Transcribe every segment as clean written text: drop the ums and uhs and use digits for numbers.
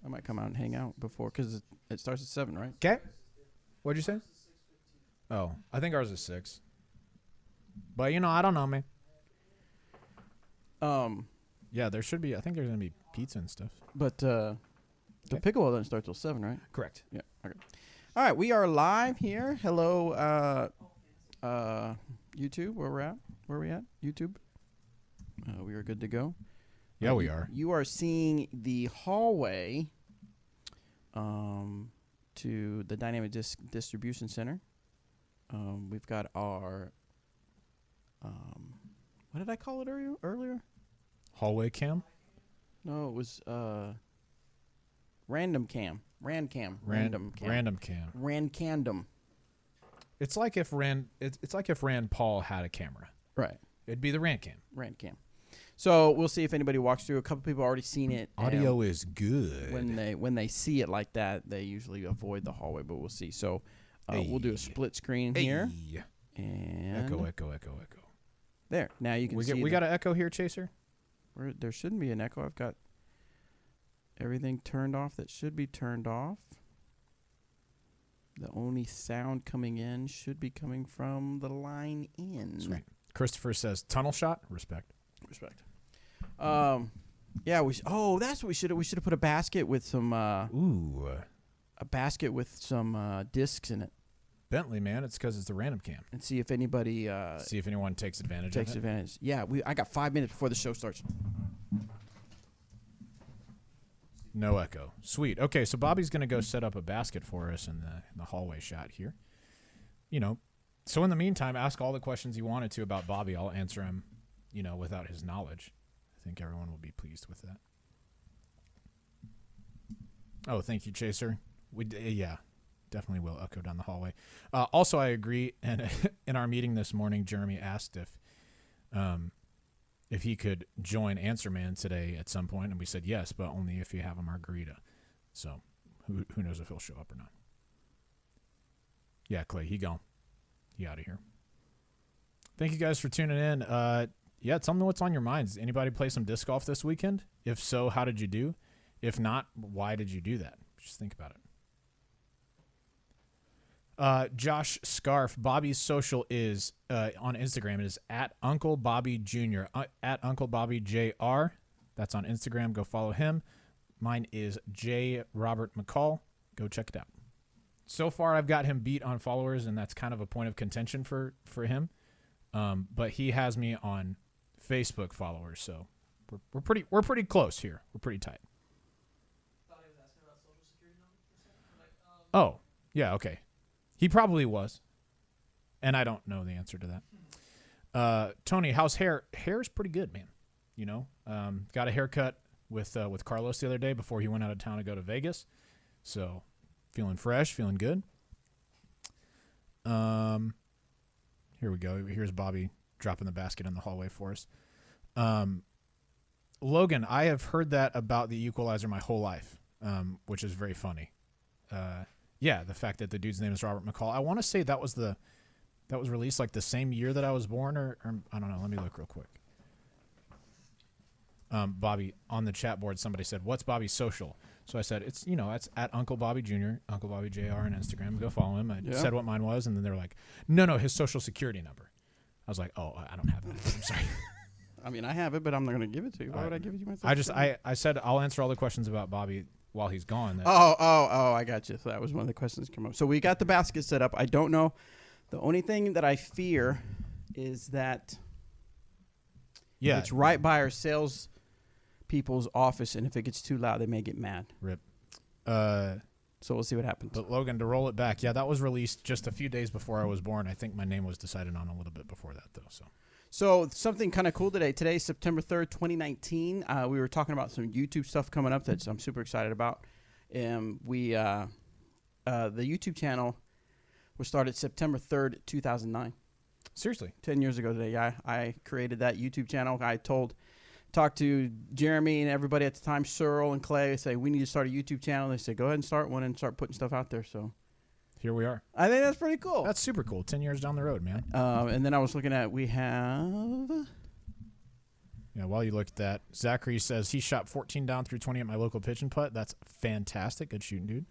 I might come out and hang out before because it starts at 7, right? Okay. What'd you say? Oh, I think ours is 6. But, I don't know, man. Yeah, there should be. I think there's going to be pizza and stuff. But the pickleball doesn't start till 7, right? Correct. Yeah. Okay. All right, we are live here. Hello, YouTube. Where we at? YouTube. We are good to go. Yeah, we are. You are seeing the hallway to the Dynamic Distribution Center. We've got our what did I call it earlier? Hallway cam? No, it was random cam. Random cam. Rancandom. It's like if Rand Paul had a camera. Right. It'd be the Rand cam. Rand cam. So we'll see if anybody walks through. A couple people already seen it. Audio is good. When they see it like that, they usually avoid the hallway, but we'll see. So we'll do a split screen here. And Echo. There. Now you can see. We got an echo here, Chaser? There shouldn't be an echo. I've got everything turned off that should be turned off. The only sound coming in should be coming from the line in. Sweet. Christopher says, tunnel shot? Respect. Yeah, that's what we should have. We should have put a basket with some a basket with some discs in it. Bentley, man, it's because it's a random cam. And see if anybody see if anyone takes advantage of it. Yeah, I got 5 minutes before the show starts. No echo. Sweet. Okay, so Bobby's going to go set up a basket for us in the hallway shot here. So in the meantime, ask all the questions you wanted to about Bobby. I'll answer them, without his knowledge. I think everyone will be pleased with that. Oh, thank you, Chaser. Yeah, definitely will echo down the hallway. Also, I agree. And in our meeting this morning, Jeremy asked if he could join Answer Man today at some point, and we said yes, but only if you have a margarita. So who knows if he'll show up or not. Yeah, Clay, he gone. He out of here. Thank you guys for tuning in. Yeah, tell me what's on your minds. Anybody play some disc golf this weekend? If so, how did you do? If not, why did you do that? Just think about it. Josh Scarf, Bobby's social is on Instagram. It is at Uncle Bobby Jr. At Uncle Bobby Jr. That's on Instagram. Go follow him. Mine is J. Robert McCall. Go check it out. So far, I've got him beat on followers, and that's kind of a point of contention for him. But he has me on Facebook followers, so we're pretty close here. We're pretty tight. Oh, yeah, okay. He probably was, and I don't know the answer to that. Tony, how's hair? Hair's pretty good, man. Got a haircut with Carlos the other day before he went out of town to go to Vegas, so feeling fresh, feeling good. Here we go. Here's Bobby dropping the basket in the hallway for us. Logan, I have heard that about the Equalizer my whole life, which is very funny. Yeah, the fact that the dude's name is Robert McCall. I want to say that was released like the same year that I was born, or I don't know. Let me look real quick. Bobby, on the chat board, somebody said, "What's Bobby's social?" So I said, "It's it's at Uncle Bobby Jr., Uncle Bobby Jr. on Instagram. Go follow him." I said what mine was, and then they're like, "No, his social security number." I was like, "Oh, I don't have that. I'm sorry." I mean, I have it, but I'm not going to give it to you. Why would I give it to you myself? I said I'll answer all the questions about Bobby while he's gone. I got you. So that was one of the questions that came up. So we got the basket set up. I don't know. The only thing that I fear is that it's right by our sales people's office, and if it gets too loud, they may get mad. Rip. So we'll see what happens. But Logan, to roll it back, that was released just a few days before I was born. I think my name was decided on a little bit before that, though. So something kind of cool today. Today's September 3rd, 2019. We were talking about some YouTube stuff coming up that I'm super excited about. The YouTube channel was started September 3rd, 2009. Seriously? 10 years ago today. Yeah, I created that YouTube channel. I talked to Jeremy and everybody at the time, Searle and Clay. I say, we need to start a YouTube channel. They said, go ahead and start one and start putting stuff out there. So here we are. I think that's pretty cool. That's super cool. 10 years down the road, man. And then I was looking at, we have Yeah, while you look at that, Zachary says he shot 14 down through 20 at my local pitch and putt. That's fantastic. Good shooting, dude.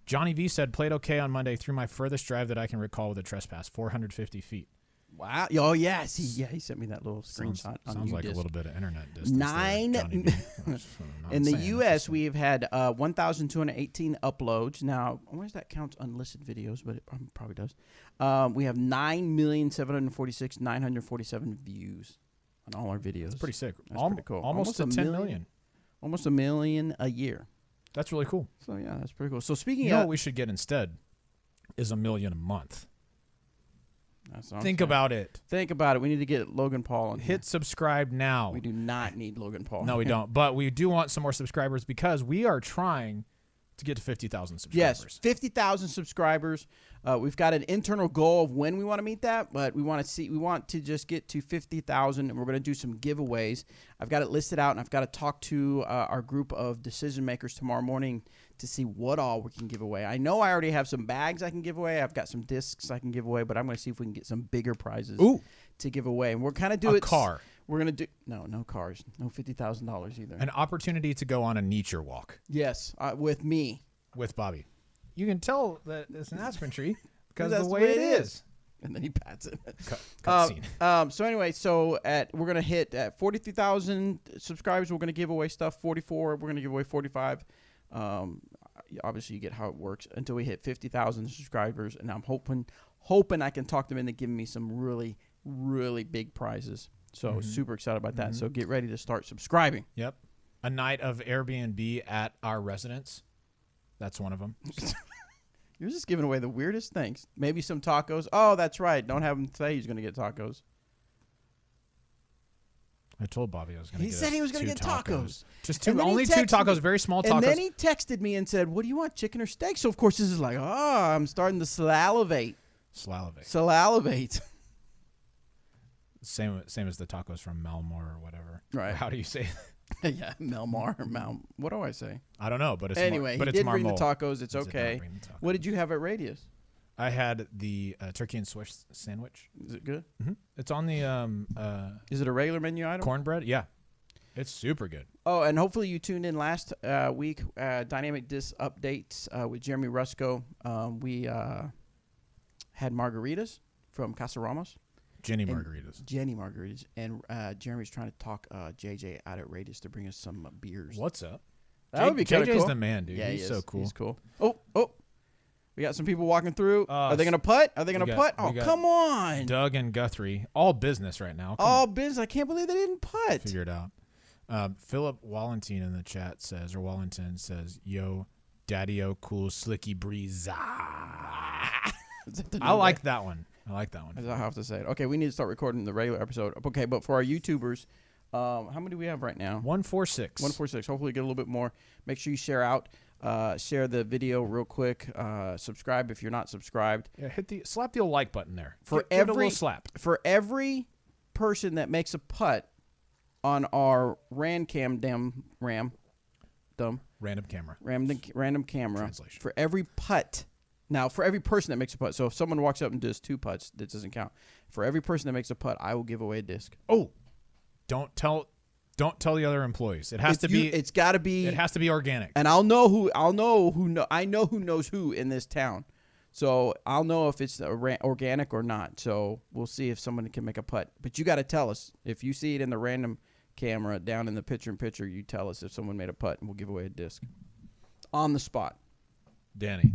Johnny V said, played okay on Monday through my furthest drive that I can recall with a trespass, 450 feet. Wow. Oh, yes. He sent me that little screenshot. Sounds like a little bit of internet distance. 9 in the U.S., we've had 1,218 uploads. Now, I wonder if that counts unlisted videos, but it probably does. We have 9,746,947 views on all our videos. That's pretty sick. That's pretty cool. Almost to 10 million. Almost a million a year. That's really cool. So, yeah, that's pretty cool. So, speaking you know of... what we should get instead is 1 million a month. Think about it. Think about it. We need to get Logan Paul on. Hit subscribe now. We do not need Logan Paul. No, we don't. But we do want some more subscribers because we are trying to get to 50,000 subscribers. Yes, 50,000 subscribers. We've got an internal goal of when we want to meet that, but we want to just get to 50,000, and we're going to do some giveaways. I've got it listed out, and I've got to talk to our group of decision makers tomorrow morning to see what all we can give away. I know I already have some bags I can give away. I've got some discs I can give away, but I'm going to see if we can get some bigger prizes to give away. And we're kind of doing a car. We're going to do no cars, no $50,000 either. An opportunity to go on a nature walk. Yes, with me. With Bobby. You can tell that it's an aspen tree because of the way it is. And then he pats it. Cut scene. So anyway, we're going to hit at 43,000 subscribers. We're going to give away stuff. 44, we're going to give away 45. Obviously, you get how it works until we hit 50,000 subscribers, and I'm hoping I can talk them into giving me some really, really big prizes. So super excited about that. So get ready to start subscribing. Yep. A night of Airbnb at our residence. That's one of them. You're just giving away the weirdest things. Maybe some tacos. Oh, that's right. Don't have him say he's going to get tacos. I told Bobby I was going to get He said he was going to get tacos. Just two, only two tacos, very small tacos. And then he texted me and said, what do you want, chicken or steak? So, of course, this is like, I'm starting to salivate. Salivate. Same as the tacos from Malmore or whatever. Right. Or how do you say that? Yeah, Melmar or Mal. What do I say? I don't know, but it's anyway. But he did bring the tacos. It's okay. What did you have at Radius? I had the turkey and Swiss sandwich. Is it good? Mm-hmm. It's on the. Is it a regular menu item? Cornbread, yeah. It's super good. Oh, and hopefully you tuned in last week. Dynamic Disc updates with Jeremy Rusco. We had margaritas from Casa Ramos. Jenny margaritas. And Jeremy's trying to talk JJ out at Radius to bring us some beers. What's up? That would be kind of cool. JJ's the man, dude. Yeah, he's so cool. He's cool. Oh. We got some people walking through. Are they going to putt? Oh, come on. Doug and Guthrie. All business right now. All business. I can't believe they didn't putt. Figure it out. Philip Wallentine in the chat says, yo, daddy-o, cool, slicky breeze. I like that one. I have to say it. Okay, we need to start recording the regular episode. Okay, but for our YouTubers, how many do we have right now? 146. 146. Hopefully get a little bit more. Make sure you share out. Share the video real quick. Subscribe if you're not subscribed. Yeah, slap the old like button there. Give it a little slap. For every person that makes a putt on our random camera. Translation. For every putt. Now, for every person that makes a putt, so if someone walks up and does 2 putts, that doesn't count. For every person that makes a putt, I will give away a disc. Oh, don't tell the other employees. It has to be. It's got to be. It has to be organic. And I know who knows who in this town, so I'll know if it's organic or not. So we'll see if someone can make a putt. But you got to tell us if you see it in the random camera down in the picture-in-picture. You tell us if someone made a putt, and we'll give away a disc on the spot. Danny.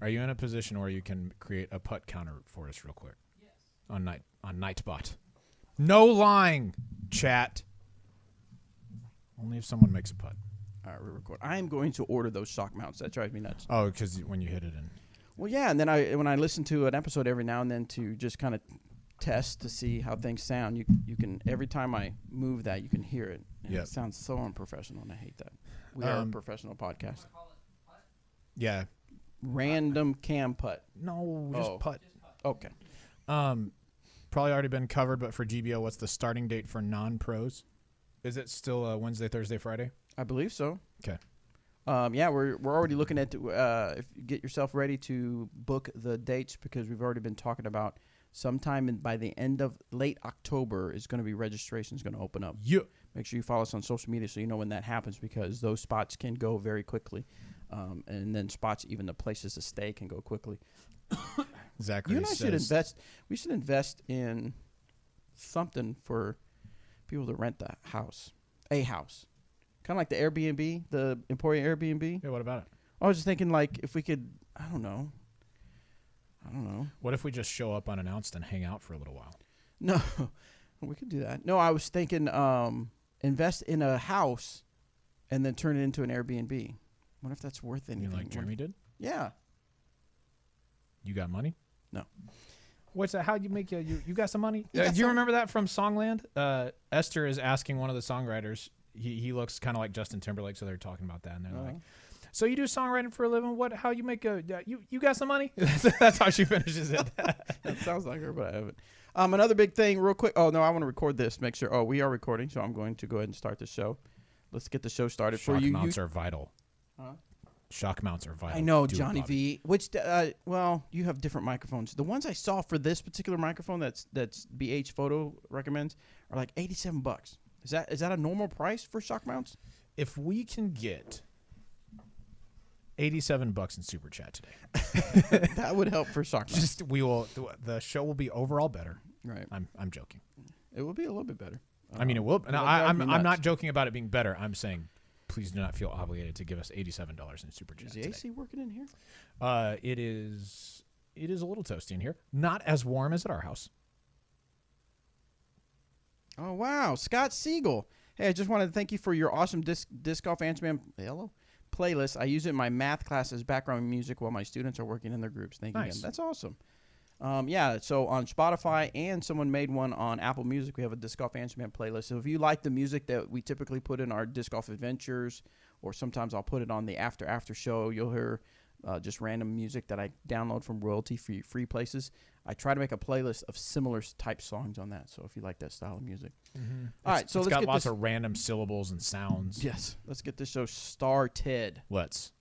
Are you in a position where you can create a putt counter for us real quick? Yes. On Nightbot. No lying, chat. Only if someone makes a putt. All right, we record. I am going to order those shock mounts. That drives me nuts. Oh, because when you hit it in. Well, yeah, and then when I listen to an episode every now and then to just kind of test to see how things sound, you can every time I move that you can hear it. And It sounds so unprofessional, and I hate that. We are a professional podcast. Yeah. Random cam putt. No, just putt. Okay. Probably already been covered, but for GBO, what's the starting date for non-pros? Is it still Wednesday, Thursday, Friday? I believe so. Okay. Yeah, we're already looking at if you get yourself ready to book the dates because we've already been talking about sometime by the end of late October is going to be registration is going to open up. Yeah. Make sure you follow us on social media so you know when that happens, because those spots can go very quickly. And then spots, even the places to stay, can go quickly. Exactly. You and I should invest. We should invest in something for people to rent the house. A house. Kind of like the Airbnb, the Emporia Airbnb. Yeah, what about it? I was just thinking, like, if we could, I don't know. What if we just show up unannounced and hang out for a little while? No, we could do that. No, I was thinking invest in a house and then turn it into an Airbnb. Wonder if that's worth anything. You mean like Jeremy did? Yeah. You got money? No. What's that? How you make you got some money? Do you remember that from Songland? Esther is asking one of the songwriters. He looks kind of like Justin Timberlake, so they're talking about that, and they're like, "So you do songwriting for a living? How you make you got some money?" That's how she finishes it. That sounds like her, but I haven't. Another big thing, real quick. Oh no, I want to record this. Make sure. Oh, we are recording, so I'm going to go ahead and start the show. Let's get the show started. Shock mounts are vital. Huh? Shock mounts are vital. I know, Johnny V. Which, well, you have different microphones. The ones I saw for this particular microphone that's BH Photo recommends are like $87. Is that a normal price for shock mounts? If we can get $87 in super chat today, that would help for shock mounts. The show will be overall better. Right. I'm joking. It will be a little bit better. I mean, it will. No, I'm not joking about it being better. I'm saying, please do not feel obligated to give us $87 in super chat. Is the AC working in here? It is a little toasty in here. Not as warm as at our house. Oh wow, Scott Siegel. Hey, I just wanted to thank you for your awesome disc golf Ansman playlist. I use it in my math class as background music while my students are working in their groups. Thank you again. That's awesome. Yeah, so on Spotify, and someone made one on Apple Music. We have a Disc Golf Ansman playlist. So if you like the music that we typically put in our Disc Golf Adventures, or sometimes I'll put it on the after show, you'll hear just random music that I download from royalty-free places. I try to make a playlist of similar type songs on that. So if you like that style of music. Mm-hmm. All right, so let's get got lots of random syllables and sounds. Yes, let's get this show started. Let's.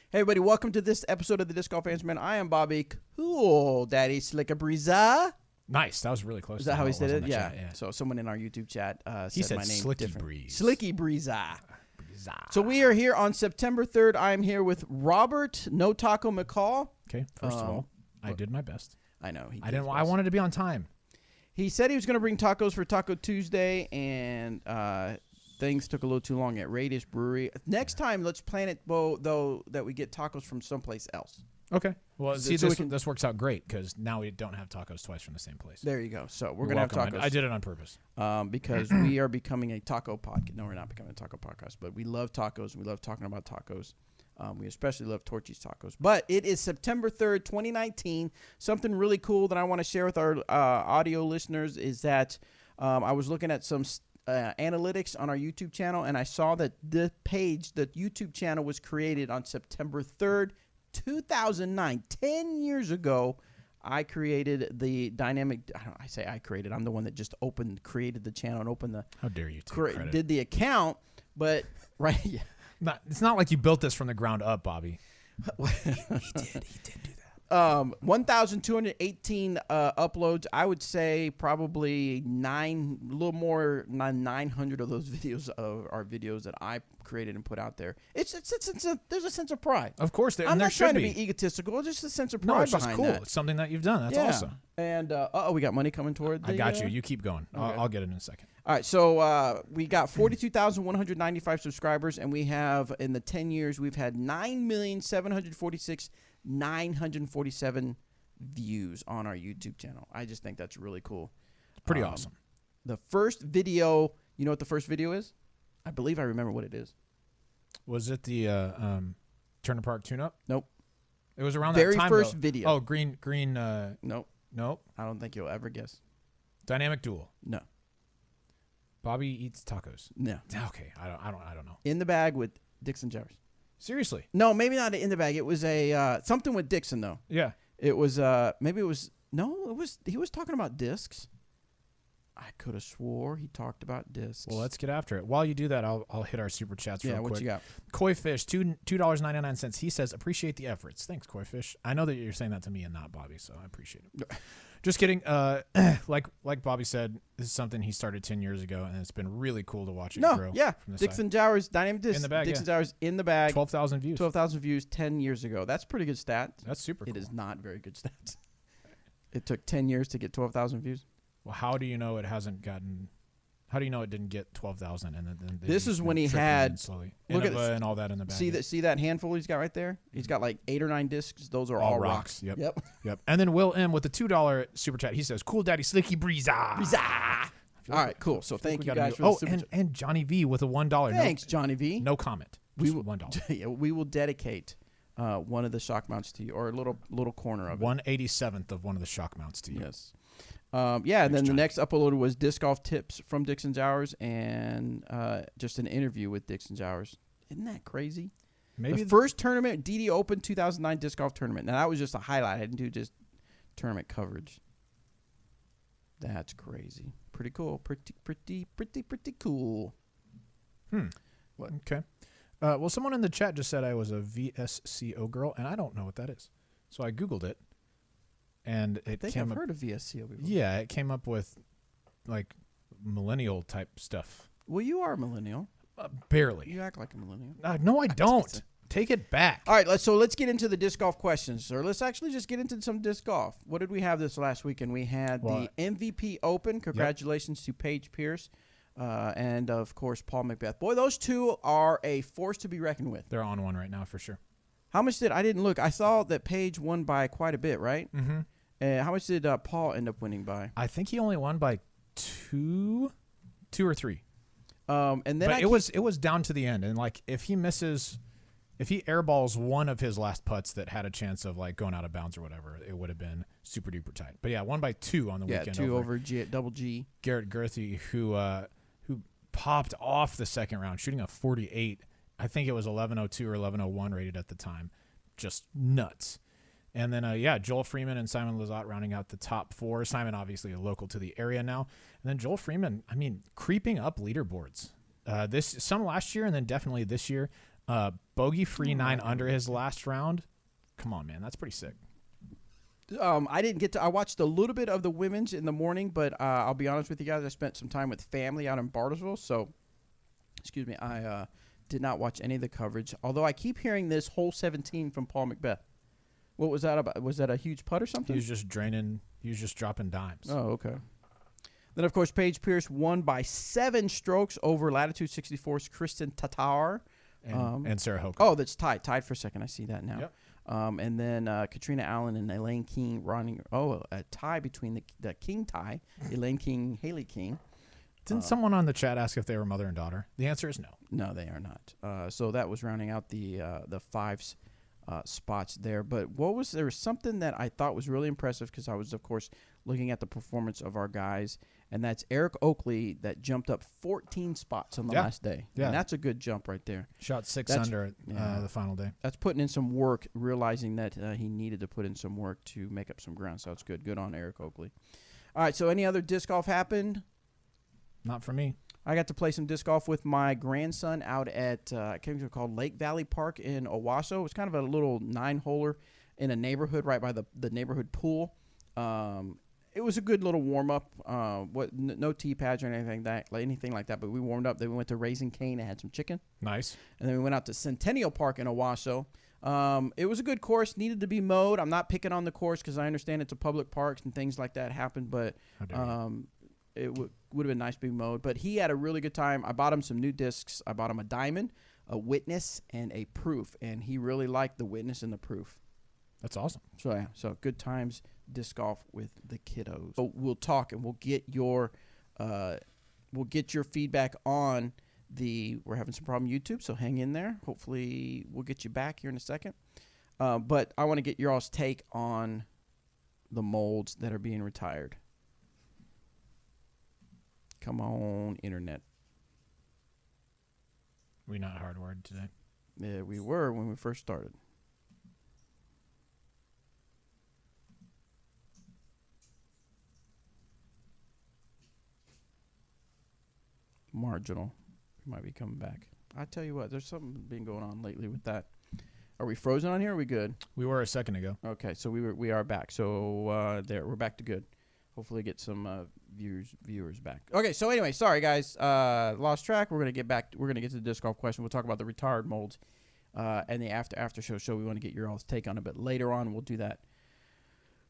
Hey, everybody, welcome to this episode of the Disc Golf Ansman. I am Bobby Cool Daddy Slick a Breeza. Nice. That was really close. Is that how he said it? Yeah. So someone in our YouTube chat said my name Slicky different. Breeze. Slicky Breeza. So we are here on September 3rd. I'm here with Robert No Taco McCall. Okay, first of all, I did my best. I know. I wanted to be on time. He said he was going to bring tacos for Taco Tuesday, and things took a little too long at Radius Brewery. Next time, let's plan it, though, that we get tacos from someplace else. Okay. Well, see, this works out great because now we don't have tacos twice from the same place. There you go. So we're going to have tacos. I did it on purpose. Because we are becoming a taco podcast. No, we're not becoming a taco podcast, but we love tacos. We love talking about tacos. We especially love Torchy's Tacos. But it is September 3rd, 2019. Something really cool that I want to share with our audio listeners is that I was looking at some analytics on our YouTube channel, and I saw that the YouTube channel was created on September 3rd, 2009. 10 years ago, I created the dynamic. I say I created. I'm the one that just created the channel and opened the. How dare you take credit? Did the account, but right. Yeah. It's not like you built this from the ground up, Bobby. He did do that. 1,218 uploads. I would say probably a little more than 900 of those videos are videos that I created and put out there. There's a sense of pride. Of course, I'm not trying to be egotistical. Just a sense of pride. No, it's just behind cool. that. It's something that you've done. That's awesome. And we got money coming toward. I got you. You keep going. Okay. I'll get it in a second. All right, so we got 42,195 subscribers, and we have, in the 10 years, we've had 9,746,947 views on our YouTube channel. I just think that's really cool. Pretty awesome. The first video, you know what the first video is? I believe I remember what it is. Was it the Turner Park tune-up? Nope. It was around that time, Very first video. Oh, green. Nope. Nope. I don't think you'll ever guess. Dynamic Duel. No. Bobby eats tacos. No. Okay, I don't know. In the Bag with Dixon Jeffers. Seriously? No, maybe not in the bag. It was a something with Dixon though. Yeah. It was maybe it was he was talking about discs. I could have swore he talked about discs. Well, let's get after it. While you do that, I'll hit our super chats real quick. Yeah, what you got? Koi Fish, $2.99. He says, appreciate the efforts. Thanks, Koi Fish. I know that you're saying that to me and not Bobby, so I appreciate it. Just kidding. Like Bobby said, this is something he started 10 years ago, and it's been really cool to watch it grow. Yeah. Dixon Jowers, Dynamic Disc. In the bag, Dixon Jowers in the bag. 12,000 views. 12,000 views 10 years ago. That's pretty good stat. That's super cool. It is not very good stats. It took 10 years to get 12,000 views. Well, how do you know it hasn't gotten? How do you know it didn't get 12,000? And then this is when he had slowly. Look at Innova and all that in the back. See that handful he's got right there? He's got like 8 or 9 discs. Those are all rocks. Yep. And then Will M with the $2 super chat. He says, "Cool Daddy Slicky Breeza." All right, cool. So thank you guys for the super chat. And Johnny V with a $1. Thanks, Johnny V. No comment. Just $1. Yeah, we will dedicate one of the shock mounts to you, or a little corner of it. 1/87th of one of the shock mounts to you. Yes. And then the next uploaded was disc golf tips from Dixon Jowers and just an interview with Dixon Jowers. Isn't that crazy? Maybe the first tournament, DD Open 2009 disc golf tournament. Now that was just a highlight. I didn't do just tournament coverage. That's crazy. Pretty cool. Pretty cool. What? Okay. Well, someone in the chat just said I was a VSCO girl, and I don't know what that is. So I Googled it. And I think I've heard of VSCO before. Yeah, it came up with like millennial type stuff. Well, you are a millennial. Barely. You act like a millennial. No, I don't. Take it back. All right, let's get into the disc golf questions, or let's actually just get into some disc golf. What did we have this last weekend? We had the MVP Open. Congratulations to Paige Pierce, and of course Paul McBeth. Boy, those two are a force to be reckoned with. They're on one right now for sure. How much I didn't look. I saw that Paige won by quite a bit, right? Mm-hmm. How much did Paul end up winning by? I think he only won by two or three. And then but it was down to the end, and like if he airballs one of his last putts that had a chance of like going out of bounds or whatever, it would have been super duper tight. But yeah, 1 by 2 on the weekend. Yeah, 2 over double G. Garrett Gerthy, who popped off the second round, shooting a 48. I think it was 11:02 or 11:01 rated at the time. Just nuts. And then, Joel Freeman and Simon Lizotte rounding out the top 4. Simon, obviously, a local to the area now. And then Joel Freeman, creeping up leaderboards. Some last year and then definitely this year. Bogey-free 9 under his last round. Come on, man. That's pretty sick. I didn't get to – I watched a little bit of the women's in the morning, but I'll be honest with you guys. I spent some time with family out in Bartlesville. So, I did not watch any of the coverage, although I keep hearing this hole 17 from Paul McBeth. What was that about? Was that a huge putt or something? He was just draining. He was just dropping dimes. Oh, okay. Then, of course, Paige Pierce won by 7 strokes over Latitude 64's Kristen Tatar. And Sarah Hoke. Oh, that's tied. Tied for second. I see that now. Yep. And then Katrina Allen and Elaine King running. Oh, a tie between the King tie. Elaine King, Haley King. Didn't someone on the chat ask if they were mother and daughter? The answer is no. No, they are not. So that was rounding out the 5 spots there. But there was something that I thought was really impressive because I was, of course, looking at the performance of our guys, and that's Eric Oakley that jumped up 14 spots on the last day. Yeah. And that's a good jump right there. Shot 6 under the final day. That's putting in some work, realizing that he needed to put in some work to make up some ground. So it's good. Good on Eric Oakley. All right, so any other disc golf happened? Not for me. I got to play some disc golf with my grandson out at called Lake Valley Park in Owasso. It was kind of a little 9-holer in a neighborhood right by the neighborhood pool. It was a good little warm up. No tee pads or anything like that. But we warmed up. Then we went to Raising Cane and had some chicken. Nice. And then we went out to Centennial Park in Owasso. It was a good course. Needed to be mowed. I'm not picking on the course because I understand it's a public park and things like that happen. But it would have been nice to be mowed. But he had a really good time. I bought him some new discs. I bought him a Diamond, a Witness, and a Proof. And he really liked the Witness and the Proof. That's awesome. So good times disc golf with the kiddos. So we'll talk and we'll get your feedback on we're having some problem with YouTube, so hang in there. Hopefully we'll get you back here in a second. But I want to get your all's take on the molds that are being retired. Come on, internet. We not hardwired today. Yeah, we were when we first started. marginal. We might be coming back. I tell you what, there's something been going on lately with that. Are we frozen on here? Or are we good? We were a second ago. Okay, so we are back. So we're back to good. Hopefully get some viewers back. Okay, so anyway, sorry guys, lost track. We're gonna get back. We're gonna get to the disc golf question. We'll talk about the retired molds and the after show. We want to get your all's take on it, but later on we'll do that.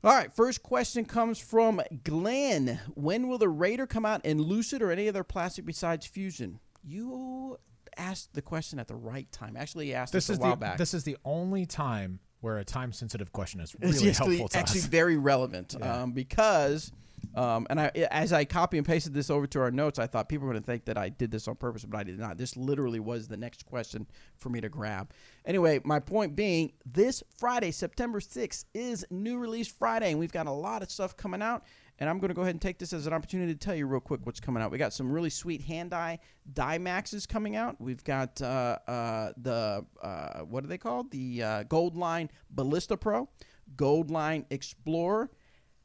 All right, first question comes from Glenn. When will the Raider come out in Lucid or any other plastic besides Fusion? You asked the question at the right time. Actually, you asked this a while back. This is the only time where a time-sensitive question is really helpful to us. Actually very relevant because, as I copy and pasted this over to our notes, I thought people were going to think that I did this on purpose, but I did not. This literally was the next question for me to grab. Anyway, my point being, this Friday, September 6th, is New Release Friday, and we've got a lot of stuff coming out. And I'm going to go ahead and take this as an opportunity to tell you real quick what's coming out. We got some really sweet hand-eye Maxes coming out. We've got what are they called? The Gold Line Ballista Pro, Gold Line Explorer,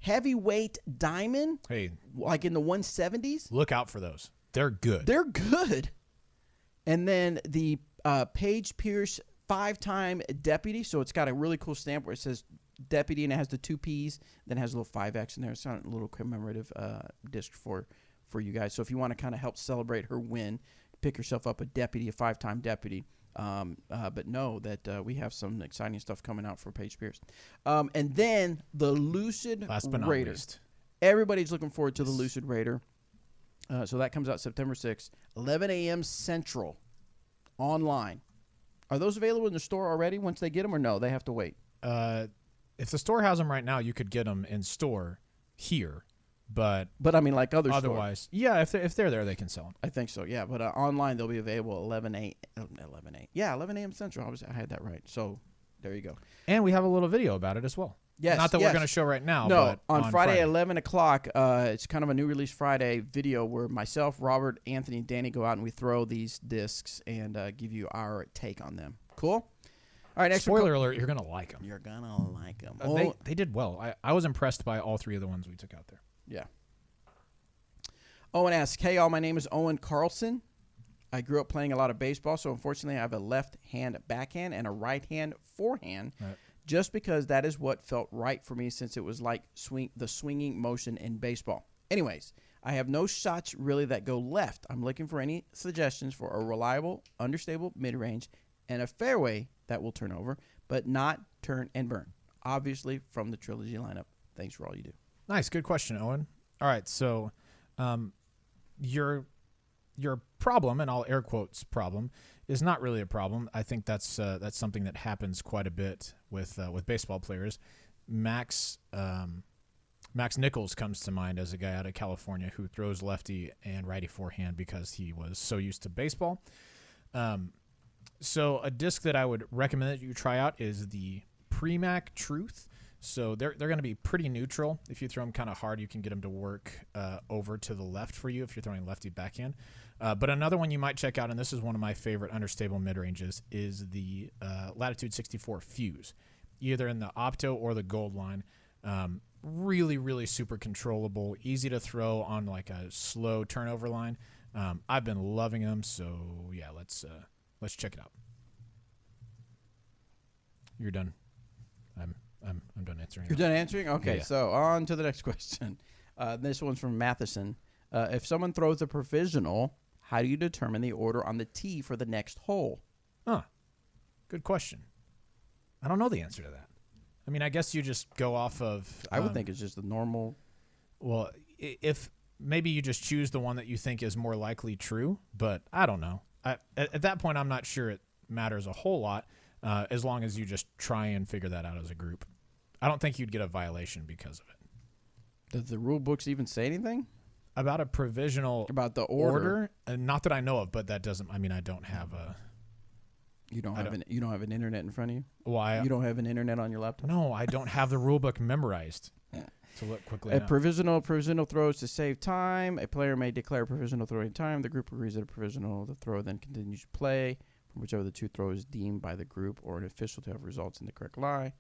Heavyweight Diamond. Hey, like in the 170s. Look out for those. They're good. They're good. And then the Paige Pierce 5-time Deputy. So it's got a really cool stamp where it says Deputy, and it has the 2 P's, then it has a little 5X in there. It's a little commemorative disc for you guys. So if you want to kind of help celebrate her win, pick yourself up a Deputy, a 5-time Deputy. But know that we have some exciting stuff coming out for Paige Pierce. And then the Lucid Raider. Everybody's looking forward to the Lucid Raider. So that comes out September 6th, 11 a.m. Central, online. Are those available in the store already once they get them, or no? They have to wait? If the store has them right now, you could get them in store here, but I mean, like other otherwise, stores. yeah, if they're there, they can sell them. I think so, yeah. But online, they'll be available 11 a.m. Central. I had that right. So there you go. And we have a little video about it as well. Yes, not that we're going to show right now. No, but on Friday at 11 o'clock, it's kind of a new release Friday video where myself, Robert, Anthony, and Danny go out and we throw these discs and give you our take on them. Cool. All right, next spoiler alert, you're going to like them. You're going to like them. They did well. I was impressed by all 3 of the ones we took out there. Yeah. Owen asks, hey, all, my name is Owen Carlson. I grew up playing a lot of baseball, so unfortunately I have a left-hand backhand and a right-hand forehand, just because that is what felt right for me since it was like the swinging motion in baseball. Anyways, I have no shots really that go left. I'm looking for any suggestions for a reliable, understable mid-range and a fairway that will turn over, but not turn and burn. Obviously, from the Trilogy lineup. Thanks for all you do. Nice. Good question, Owen. All right, so your problem, and I'll air quotes problem, is not really a problem. I think that's something that happens quite a bit with baseball players. Max Nichols comes to mind as a guy out of California who throws lefty and righty forehand because he was so used to baseball. So a disc that I would recommend that you try out is the Premac Truth. So they're going to be pretty neutral. If you throw them kind of hard, you can get them to work over to the left for you if you're throwing lefty backhand. But another one you might check out, and this is one of my favorite understable mid-ranges, is the Latitude 64 Fuse, either in the Opto or the Gold line. Really, really super controllable, easy to throw on like a slow turnover line. I've been loving them, so yeah, let's check it out. You're done. I'm done answering. You're done answering? Okay, yeah. So on to the next question. This one's from Matheson. If someone throws a provisional, how do you determine the order on the tee for the next hole? Good question. I don't know the answer to that. I mean, I guess you just go off of... I would think it's just the normal... Well, if maybe you just choose the one that you think is more likely true, but I don't know. At that point, I'm not sure it matters a whole lot as long as you just try and figure that out as a group. I don't think you'd get a violation because of it. Does the rule books even say anything? About a provisional... About the order? Not that I know of, but that doesn't... I mean, I don't have a... You don't have an internet in front of you? Why? You don't have an internet on your laptop? No, I don't have the rule book memorized. To look quickly. A provisional throws to save time. A player may declare a provisional throw in time. The group agrees that a provisional the throw then continues to play from whichever the 2 throws deemed by the group or an official to have results in the correct lie.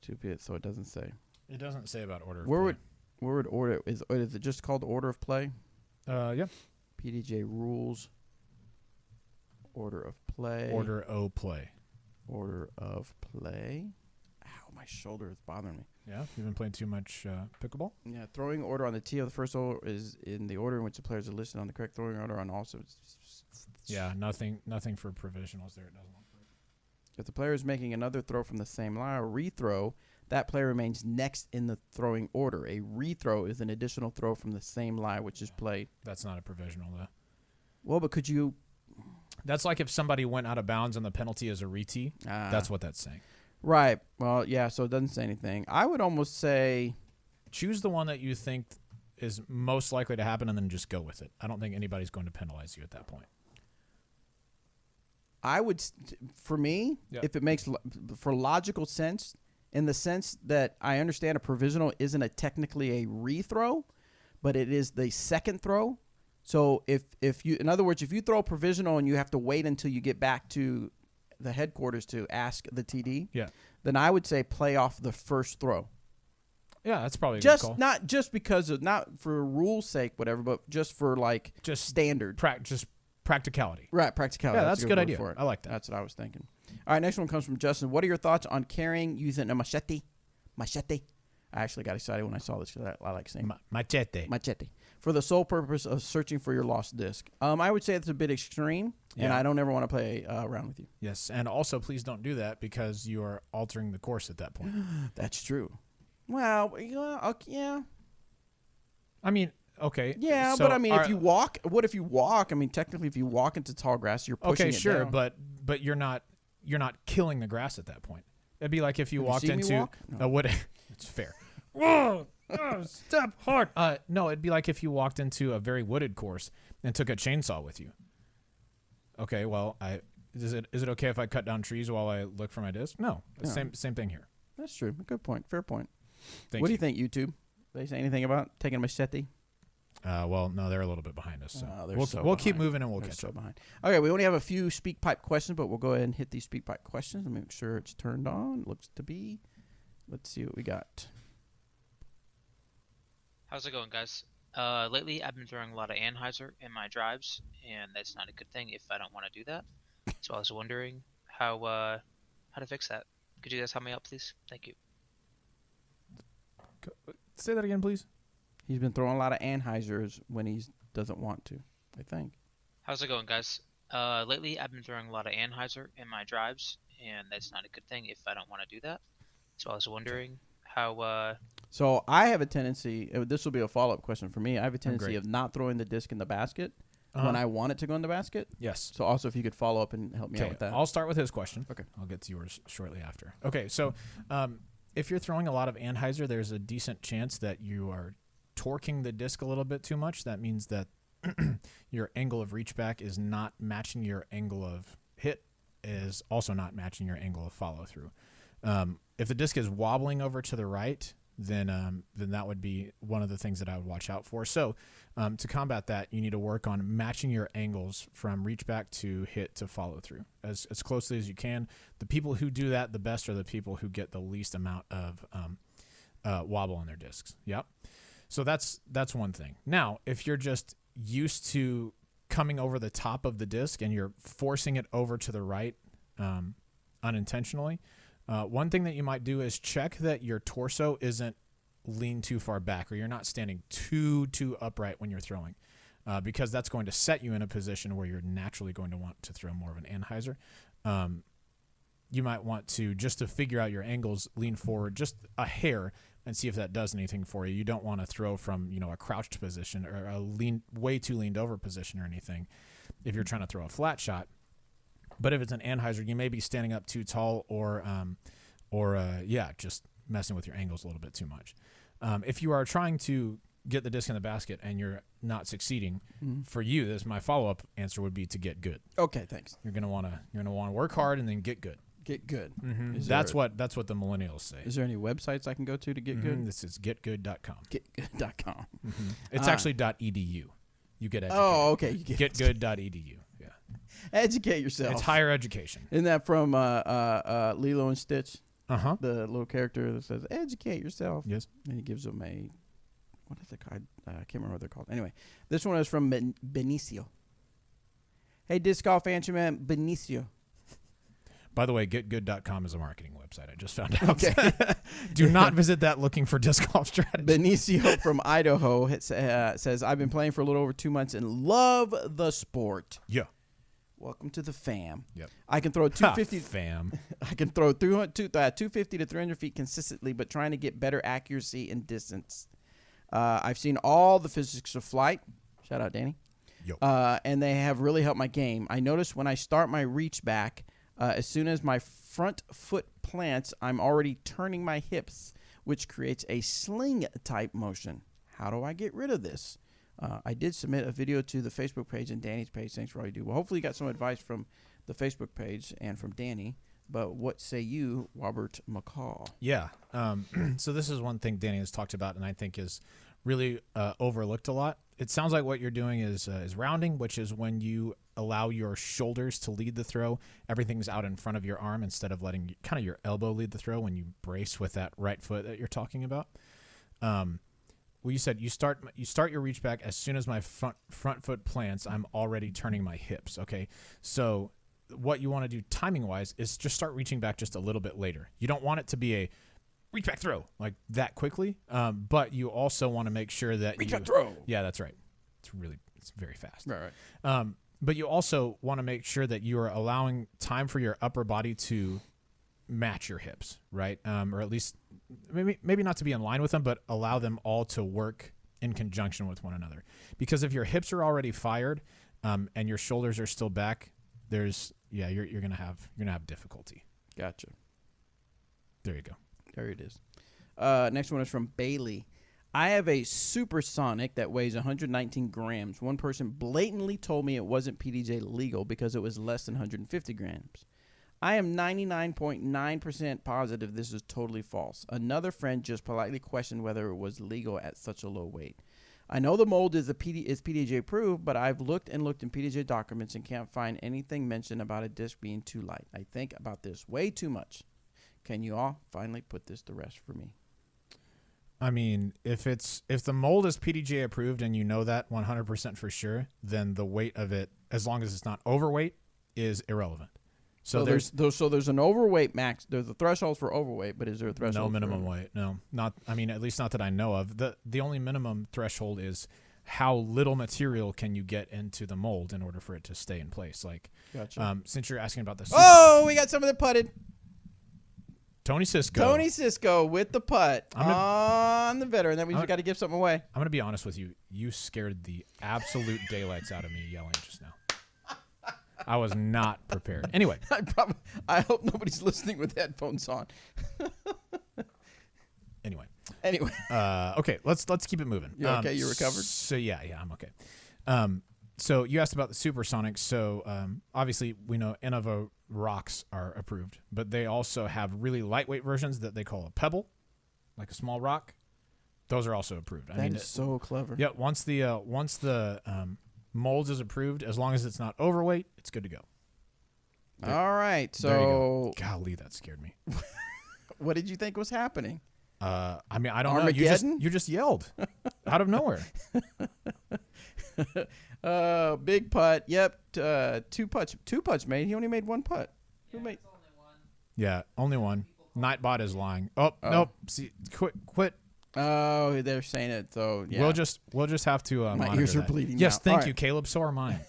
So it doesn't say. It doesn't say about order of Where play. would order is it just called order of play? Yeah. PDJ rules. Order of play. Order O play. Order of play. Ow, my shoulder is bothering me. Yeah, you've been playing too much pickleball? Yeah, throwing order on the tee of the first hole is in the order in which the players are listed on the correct throwing order on also. Yeah, nothing for provisionals there. It doesn't look like. If the player is making another throw from the same line or rethrow, that player remains next in the throwing order. A rethrow is an additional throw from the same lie which is played. That's not a provisional, though. Well, but could you... That's like if somebody went out of bounds and the penalty is a re-tee. That's what that's saying. Right. Well, yeah, so it doesn't say anything. I would almost say... Choose the one that you think is most likely to happen and then just go with it. I don't think anybody's going to penalize you at that point. I would... For me, if it makes... For logical sense, in the sense that I understand a provisional isn't technically a rethrow, but it is the second throw. So if you, in other words, if you throw a provisional and you have to wait until you get back to the headquarters to ask the TD, then I would say play off the first throw. Yeah, that's probably a good call. Not just because of, not for rule's sake, whatever, but just for like standard. Just practicality. Right, practicality. Yeah, that's a good idea. I like that. That's what I was thinking. All right, next one comes from Justin. What are your thoughts on carrying using a machete? Machete. I actually got excited when I saw this because I like saying machete. Machete. For the sole purpose of searching for your lost disc. I would say it's a bit extreme, and I don't ever want to play around with you. Yes, and also please don't do that because you are altering the course at that point. That's true. Well, yeah. I mean, okay. Yeah, so but I mean, if you walk, what if you walk? I mean, technically, if you walk into tall grass, you're pushing it down. but you're not killing the grass at that point. It'd be like if you walked into a wood. It's fair. Whoa! Step hard. No, it'd be like if you walked into a very wooded course and took a chainsaw with you. Okay, well, is it okay if I cut down trees while I look for my disc? No, same thing here. That's true. Good point. Fair point. What do you think, YouTube? They say anything about taking a machete? Well, no, they're a little bit behind us. So we'll keep moving and we'll catch up. Behind. Okay, we only have a few speak pipe questions, but we'll go ahead and hit these speak pipe questions and make sure it's turned on. Looks to be. Let's see what we got. How's it going, guys? Lately, I've been throwing a lot of Anheuser in my drives, and that's not a good thing if I don't want to do that. So I was wondering how to fix that. Could you guys help me out, please? Thank you. Say that again, please. He's been throwing a lot of Anheisers when he doesn't want to, I think. How's it going, guys? Lately, I've been throwing a lot of Anheuser in my drives, and that's not a good thing if I don't want to do that. So I was wondering how... So I have a tendency, this will be a follow-up question for me, I have a tendency of not throwing the disc in the basket when I want it to go in the basket. Yes. So also if you could follow up and help me out with that. I'll start with his question. Okay. I'll get to yours shortly after. Okay, so if you're throwing a lot of Anheuser, there's a decent chance that you are torquing the disc a little bit too much. That means that your angle of reach back is not matching your angle of hit, is also not matching your angle of follow through. If the disc is wobbling over to the right, then that would be one of the things that I would watch out for. So to combat that, you need to work on matching your angles from reach back to hit to follow through as closely as you can. The people who do that the best are the people who get the least amount of wobble on their discs. Yep. So that's one thing. Now, if you're just used to coming over the top of the disc and you're forcing it over to the right unintentionally, one thing that you might do is check that your torso isn't leaned too far back or you're not standing too upright when you're throwing, because that's going to set you in a position where you're naturally going to want to throw more of an Anheuser. You might want to, just to figure out your angles, lean forward just a hair and see if that does anything for you. You don't want to throw from, a crouched position or a way too leaned over position or anything if you're trying to throw a flat shot. But if it's an Anheuser, you may be standing up too tall or just messing with your angles a little bit too much. If you are trying to get the disc in the basket and you're not succeeding, for you, my follow-up answer would be to get good. Okay, thanks. You're gonna want to work hard and then get good. Get good. Mm-hmm. That's what the millennials say. Is there any websites I can go to get good? This is getgood.com. Getgood.com. Mm-hmm. It's actually .edu. You get educated. Oh, okay. You getgood.edu. Yeah. Educate yourself. It's higher education. Isn't that from Lilo and Stitch? Uh-huh. The little character that says, educate yourself. Yes. And he gives them a what is it called? I can't remember what they're called. Anyway, this one is from Benicio. Hey, disc golf answer man, Benicio. By the way, getgood.com is a marketing website. I just found out. Okay. Do not visit that looking for disc golf strategy. Benicio from Idaho says, I've been playing for a little over 2 months and love the sport. Yeah. Welcome to the fam. Yep. I can throw 250. Fam. I can throw 250 to 300 feet consistently, but trying to get better accuracy and distance. I've seen all the physics of flight. Shout out, Danny. And they have really helped my game. I notice when I start my reach back, as soon as my front foot plants, I'm already turning my hips, which creates a sling-type motion. How do I get rid of this? I did submit a video to the Facebook page and Danny's page. Thanks for all you do. Well, hopefully you got some advice from the Facebook page and from Danny. But what say you, Robert McCall? Yeah. So this is one thing Danny has talked about and I think is really overlooked a lot. It sounds like what you're doing is rounding, which is when you allow your shoulders to lead the throw. Everything's out in front of your arm instead of letting kind of your elbow lead the throw when you brace with that right foot that you're talking about. Well, you said you start your reach back as soon as my front foot plants. I'm already turning my hips. Okay, so what you want to do timing wise is just start reaching back just a little bit later. You don't want it to be a reach back throw like that quickly, but you also want to make sure that reach back throw. Yeah, that's right. It's very fast. Right. But you also want to make sure that you are allowing time for your upper body to match your hips, right? Or at least maybe not to be in line with them, but allow them all to work in conjunction with one another. Because if your hips are already fired and your shoulders are still back, you're gonna have difficulty. Gotcha. There you go. There it is. Next one is from Bailey. I have a Supersonic that weighs 119 grams. One person blatantly told me it wasn't PDJ legal because it was less than 150 grams. I am 99.9% positive this is totally false. Another friend just politely questioned whether it was legal at such a low weight. I know the mold is PDJ approved, but I've looked in PDJ documents and can't find anything mentioned about a disc being too light. I think about this way too much. Can you all finally put this to rest for me? I mean, if the mold is PDJ approved and you know that 100% for sure, then the weight of it, as long as it's not overweight, is irrelevant. So there's an overweight max. There's a threshold for overweight, but is there a threshold? No minimum weight. No, not. I mean, at least not that I know of. The only minimum threshold is how little material can you get into the mold in order for it to stay in place. Like, gotcha. Since you're asking about this. Oh, we got something that putted. Tony Cisco with the putt on the veteran. That means we got to give something away. I'm going to be honest with you. You scared the absolute daylights out of me yelling just now. I was not prepared. Anyway. I hope nobody's listening with headphones on. Anyway. Okay, let's keep it moving. You okay? You recovered? So yeah, I'm okay. So you asked about the Supersonics. So obviously we know Innova rocks are approved, but they also have really lightweight versions that they call a pebble, like a small rock. Those are also approved. That is so clever. Yeah. Once the mold is approved, as long as it's not overweight, it's good to go. All right. So there you go. Golly, that scared me. What did you think was happening? I mean, I don't Armageddon? know. You just yelled out of nowhere. Big putt. Yep. Two putts made. He only made one putt. Yeah, Who made? only one. Yeah, only one. Nightbot is lying. Oh, nope. See, quit. Oh, they're saying it. So yeah. We'll just have to. My ears are bleeding. Yes, now. thank All you, Caleb. So are mine.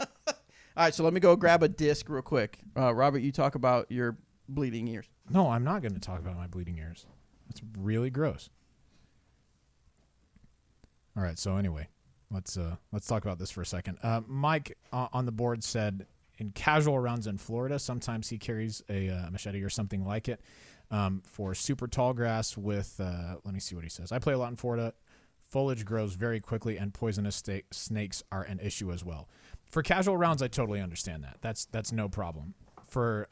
All right, so let me go grab a disc real quick. Robert, you talk about your bleeding ears. No, I'm not going to talk about my bleeding ears. That's really gross. All right, so anyway, let's talk about this for a second. Mike on the board said in casual rounds in Florida, sometimes he carries a machete or something like it for super tall grass with, let me see what he says. I play a lot in Florida. Foliage grows very quickly and poisonous snakes are an issue as well. For casual rounds, I totally understand that. That's no problem. For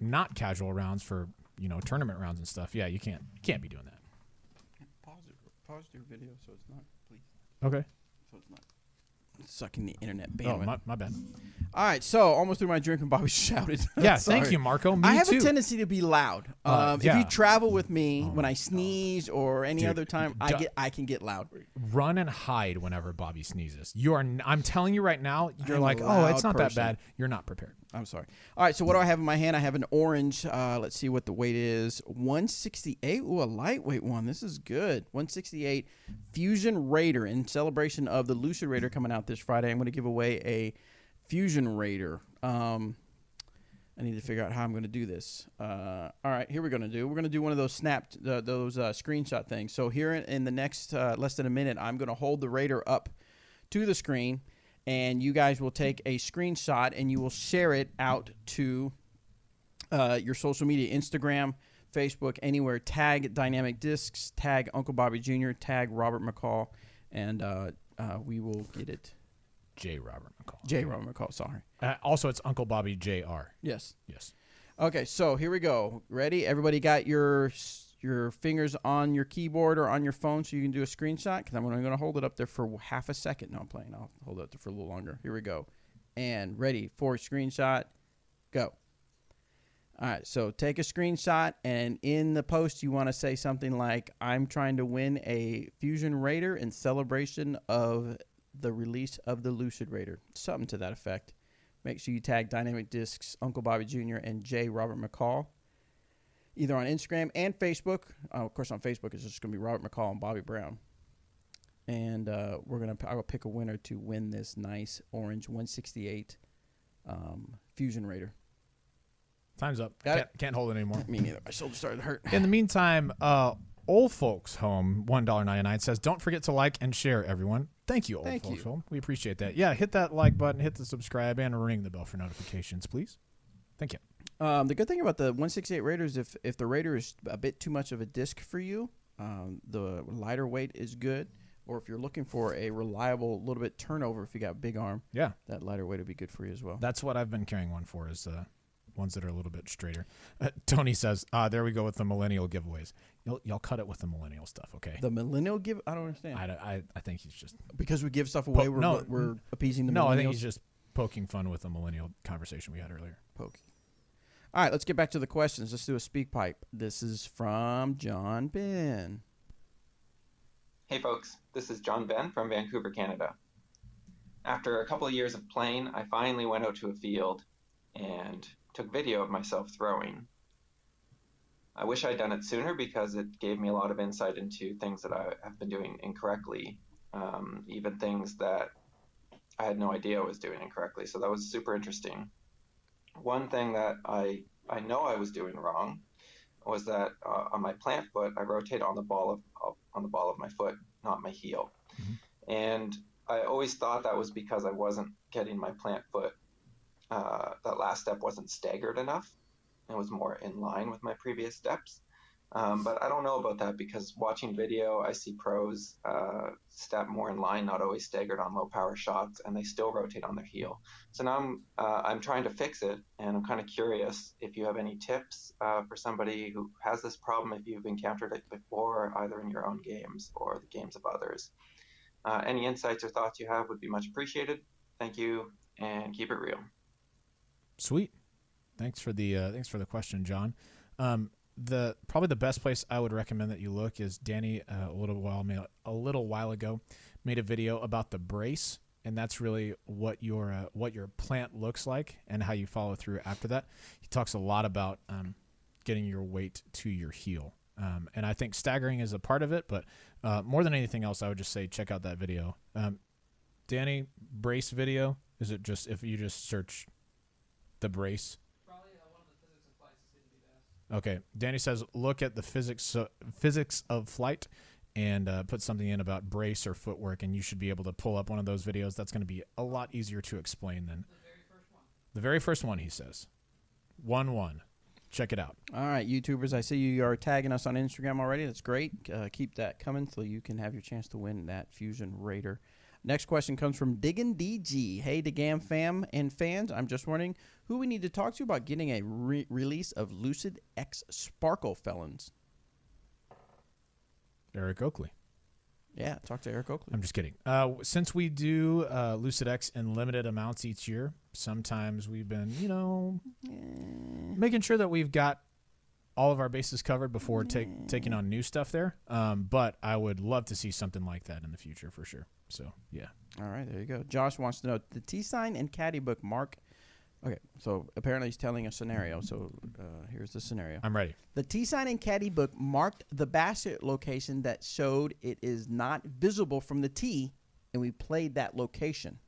not casual rounds, for tournament rounds and stuff, yeah, you can't be doing that. Pause your video so it's not, please. Okay. So it's not. sucking the internet bandwidth. Oh, my bad. All right, so almost through my drink and Bobby shouted. Yeah, thank you, Marco. Me I have too. a tendency to be loud. Yeah. If you travel with me when I sneeze or any other time, I can get loud. Run and hide whenever Bobby sneezes. I'm telling you right now, you're I'm like, a oh, it's loud not that person. bad. You're not prepared. I'm sorry. All right, so what do I have in my hand? I have an orange. Let's see what the weight is. 168. Ooh, a lightweight one. This is good. 168 Fusion Raider in celebration of the Lucid Raider coming out this Friday. I'm going to give away a Fusion Raider. I need to figure out how I'm going to do this. All right, here we're going to do. We're going to do one of those screenshot things. So here in the next less than a minute, I'm going to hold the Raider up to the screen, and you guys will take a screenshot and you will share it out to your social media, Instagram, Facebook, anywhere. Tag Dynamic Discs, tag Uncle Bobby Jr., tag Robert McCall, and we will get it. J. Robert McCall. J. Robert McCall, sorry. Also, it's Uncle Bobby Jr. Yes. Yes. Okay, so here we go. Ready? Everybody got your fingers on your keyboard or on your phone so you can do a screenshot? Because I'm going to hold it up there for half a second. No, I'm playing. I'll hold it up there for a little longer. Here we go. And ready for screenshot. Go. All right, so take a screenshot, and in the post you want to say something like, I'm trying to win a Fusion Raider in celebration of the release of the Lucid Raider. Something to that effect. Make sure you tag Dynamic Discs, Uncle Bobby Jr., and J. Robert McCall, either on Instagram and Facebook. Of course, on Facebook, it's just going to be Robert McCall and Bobby Brown. And I will pick a winner to win this nice orange 168 Fusion Raider. Time's up. Got Can't hold it anymore. Me neither. My shoulder started to hurt. In the meantime, Old Folks Home, $1.99 says, don't forget to like and share, everyone. Thank you, Old Folks Home. We appreciate that. Yeah, hit that like button, hit the subscribe, and ring the bell for notifications, please. Thank you. The good thing about the 168 Raiders, if the Raider is a bit too much of a disc for you, the lighter weight is good. Or if you're looking for a reliable, little bit turnover, if you got a big arm, that lighter weight would be good for you as well. That's what I've been carrying one for, is ones that are a little bit straighter. Tony says, there we go with the millennial giveaways. Y'all cut it with the millennial stuff, okay? The millennial give? I don't understand. I think he's just... Because we give stuff away, we're appeasing the millennials? No, I think he's just poking fun with the millennial conversation we had earlier. Poking. All right, let's get back to the questions. Let's do a speak pipe. This is from John Ben. Hey folks, this is John Ben from Vancouver, Canada. After a couple of years of playing, I finally went out to a field and took video of myself throwing. I wish I'd done it sooner because it gave me a lot of insight into things that I have been doing incorrectly, even things that I had no idea I was doing incorrectly. So that was super interesting. One thing that I know I was doing wrong was that on my plant foot, I rotate on the ball of my foot, not my heel. Mm-hmm. And I always thought that was because I wasn't getting my plant foot. That last step wasn't staggered enough. It was more in line with my previous steps. But I don't know about that because watching video, I see pros step more in line, not always staggered on low power shots, and they still rotate on their heel. So now I'm trying to fix it, and I'm kind of curious if you have any tips for somebody who has this problem, if you've encountered it before, either in your own games or the games of others. Any insights or thoughts you have would be much appreciated. Thank you, and keep it real. Sweet. Thanks for the question, John. Probably the best place I would recommend that you look is Danny a little while ago made a video about the brace, and that's really what your plant looks like and how you follow through after that. He talks a lot about getting your weight to your heel, and I think staggering is a part of it, but more than anything else, I would just say check out that video. Danny, brace video, is it just if you just search the brace? Okay, Danny says look at the physics of flight and put something in about brace or footwork, and you should be able to pull up one of those videos. That's going to be a lot easier to explain than the very first one. He says 1-1. Check it out. All right, YouTubers, I see you are tagging us on Instagram already. That's great. Keep that coming so you can have your chance to win that Fusion Raider. Next question comes from Diggin' DG. Hey, DGAM fam and fans, I'm just wondering who we need to talk to about getting a release of Lucid X Sparkle Felons. Eric Oakley. Yeah, talk to Eric Oakley. I'm just kidding. Since we do Lucid X in limited amounts each year, sometimes we've been, making sure that we've got all of our bases covered before taking on new stuff there. But I would love to see something like that in the future for sure. So, yeah. All right, there you go. Josh wants to know, the T-sign and caddy book mark. Okay, so apparently he's telling a scenario. So here's the scenario. I'm ready. The T-sign and caddy book marked the basket location that showed it is not visible from the tee, and we played that location.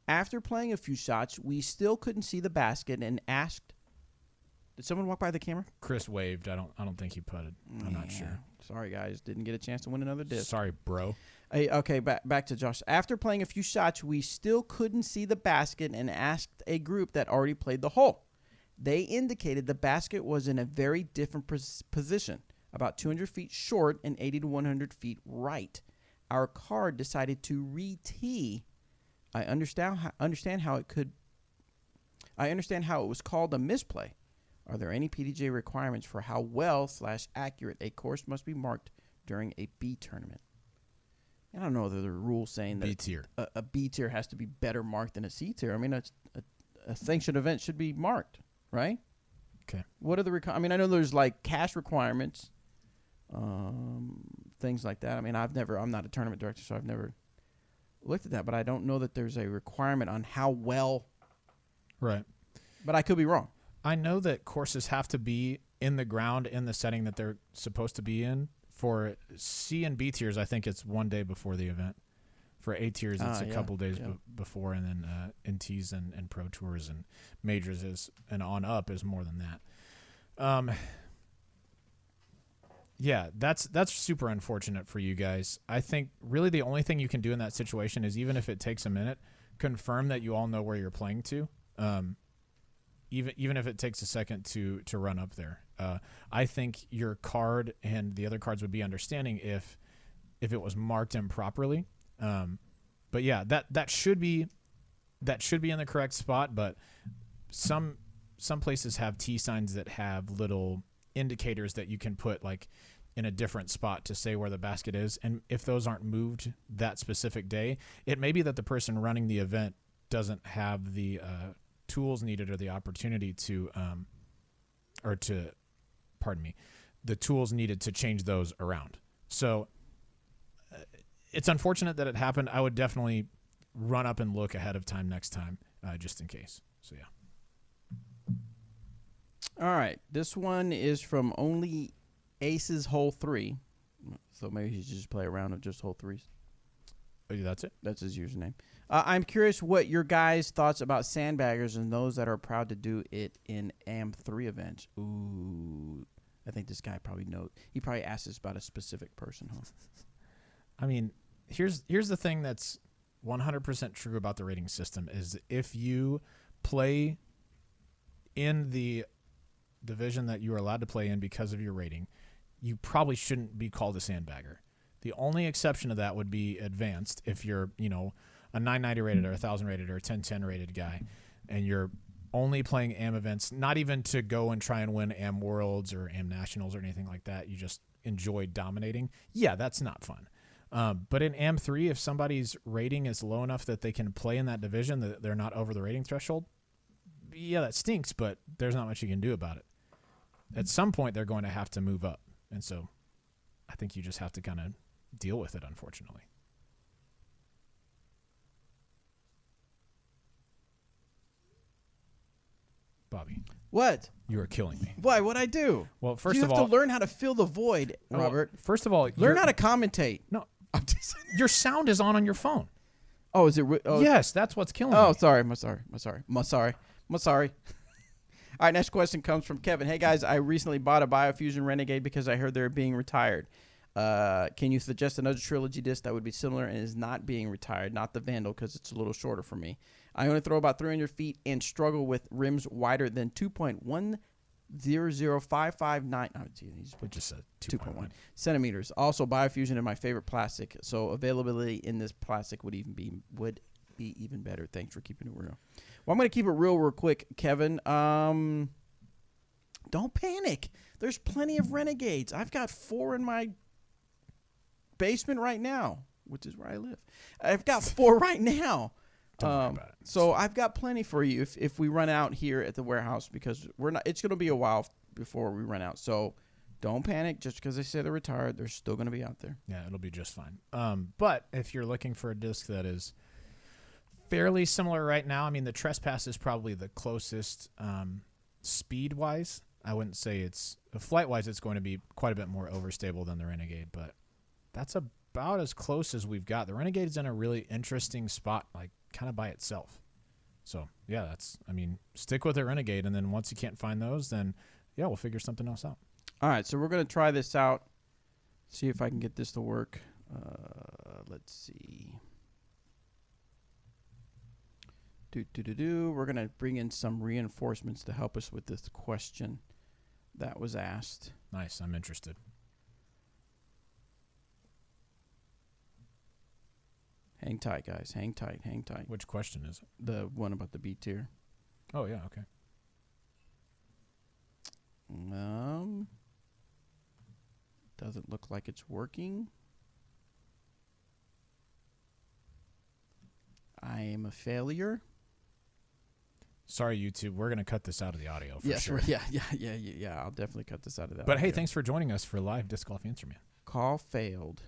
After playing a few shots, we still couldn't see the basket and asked, did someone walk by the camera? Chris waved. I don't think he putted. I'm not sure. Sorry, guys. Didn't get a chance to win another disc. Sorry, bro. Hey, okay, back to Josh. After playing a few shots, we still couldn't see the basket and asked a group that already played the hole. They indicated the basket was in a very different position, about 200 feet short and 80 to 100 feet right. Our card decided to re-tee. I understand how it was called a misplay. Are there any PDJ requirements for how well/accurate a course must be marked during a B tournament? I don't know if there are rules saying that B-tier. A B tier has to be better marked than a C tier. I mean, a sanctioned event should be marked, right? Okay. What are the I mean, I know there's like cash requirements, things like that. I mean, I'm not a tournament director, so I've never looked at that, but I don't know that there's a requirement on how well. Right. But I could be wrong. I know that courses have to be in the ground in the setting that they're supposed to be in. For C and B tiers, I think it's one day before the event. For A tiers, it's a couple days before, and then in Ts and Pro Tours and Majors and on up is more than that. Yeah, that's super unfortunate for you guys. I think really the only thing you can do in that situation is, even if it takes a minute, confirm that you all know where you're playing to. Even if it takes a second to run up there. I think your card and the other cards would be understanding if it was marked improperly. But yeah, that should be in the correct spot. But some places have T signs that have little indicators that you can put like in a different spot to say where the basket is. And if those aren't moved that specific day, it may be that the person running the event doesn't have the tools needed or the opportunity the tools needed to change those around. So it's unfortunate that it happened. I would definitely run up and look ahead of time next time, just in case. So, yeah. All right. This one is from Only Aces Hole 3. So maybe he should just play a round of just hole 3s. Oh, that's it? That's his username. I'm curious what your guys' thoughts about Sandbaggers and those that are proud to do it in AM3 events. Ooh, I think this guy probably knows. He probably asked us about a specific person, huh? I mean, here's the thing that's 100% true about the rating system is if you play in the division that you are allowed to play in because of your rating, you probably shouldn't be called a sandbagger. The only exception to that would be advanced if you're, a 990 rated or a 1,000 rated or a 1010 rated guy, and you're only playing AM events, not even to go and try and win AM Worlds or AM Nationals or anything like that. You just enjoy dominating. Yeah, that's not fun. But in AM3, if somebody's rating is low enough that they can play in that division, that they're not over the rating threshold, yeah, that stinks, but there's not much you can do about it. At some point, they're going to have to move up. And so I think you just have to kind of deal with it, unfortunately. Bobby. What? You are killing me. Why? What'd I do? Well, first you of have all, to learn how to fill the void, Robert. Well, first of all, learn how to commentate. No, your sound is on your phone. Oh, is it? Oh. Yes, that's what's killing me. Oh, sorry. I'm sorry. All right, next question comes from Kevin. Hey, guys, I recently bought a Biofusion Renegade because I heard they're being retired. Can you suggest another trilogy disc that would be similar and is not being retired? Not the Vandal, because it's a little shorter for me. I only throw about 300 feet and struggle with rims wider than 2.100559. Oh, geez, we just said 2.1 centimeters. Also, Biofusion is my favorite plastic, so availability in this plastic would be even better. Thanks for keeping it real. Well, I'm going to keep it real quick, Kevin. Don't panic. There's plenty of Renegades. I've got 4 in my basement right now, which is where I live. I've got 4 right now. Don't worry about it. So I've got plenty for you if we run out here at the warehouse, because it's going to be a while before we run out. So don't panic. Just because they say they're retired, they're still going to be out there. Yeah, it'll be just fine. But if you're looking for a disc that is fairly similar right now, I mean, the Trespass is probably the closest speed-wise. I wouldn't say it's flight-wise. It's going to be quite a bit more overstable than the Renegade, but that's about as close as we've got. The Renegade is in a really interesting spot, like kind of by itself. So yeah, stick with the Renegade, and then once you can't find those, then yeah, we'll figure something else out. All right, so we're going to try this out, see if I can get this to work. Let's see. We're going to bring in some reinforcements to help us with this question that was asked. Nice, I'm interested. Hang tight, guys. Hang tight. Which question is it? The one about the B tier. Oh, yeah, okay. Doesn't look like it's working. I am a failure. Sorry, YouTube. We're going to cut this out of the audio for sure. Yeah. I'll definitely cut this out of that. But hey, thanks for joining us for live Disc Golf Answer Man. Call failed.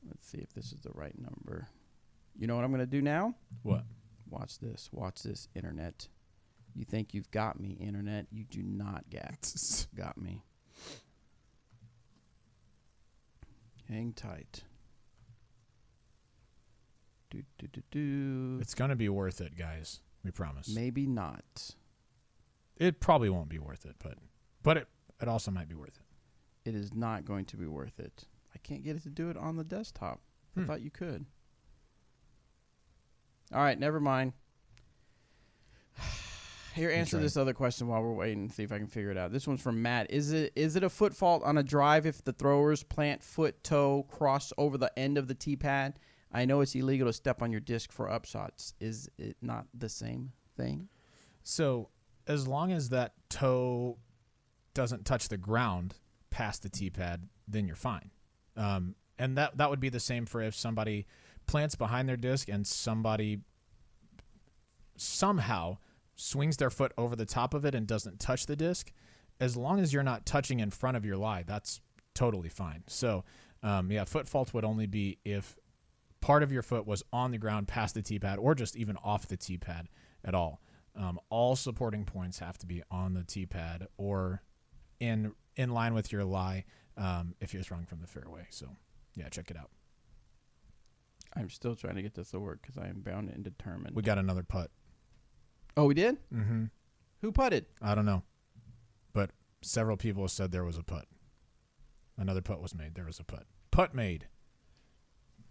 Let's see if this is the right number. You know what I'm going to do now? What? Watch this. Watch this, Internet. You think you've got me, Internet. You do not got me. Hang tight. It's going to be worth it, guys. We promise. Maybe not. It probably won't be worth it, but it also might be worth it. It is not going to be worth it. I can't get it to do it on the desktop. I thought you could. All right, never mind. Here, answer this other question while we're waiting. See if I can figure it out. This one's from Matt. Is it a foot fault on a drive if the throwers plant foot toe cross over the end of the tee pad? I know it's illegal to step on your disc for upshots. Is it not the same thing? So as long as that toe doesn't touch the ground past the tee pad, then you're fine. And that would be the same for if somebody plants behind their disc and somebody somehow swings their foot over the top of it and doesn't touch the disc. As long as you're not touching in front of your lie, that's totally fine. So, foot fault would only be if part of your foot was on the ground past the tee pad or just even off the tee pad at all. All supporting points have to be on the tee pad or in line with your lie if you're throwing from the fairway. So, yeah, check it out. I'm still trying to get this to work because I am bound and determined. We got another putt. Oh, we did? Mm-hmm. Who putted? I don't know. But several people have said there was a putt. Another putt was made. There was a putt. Putt made.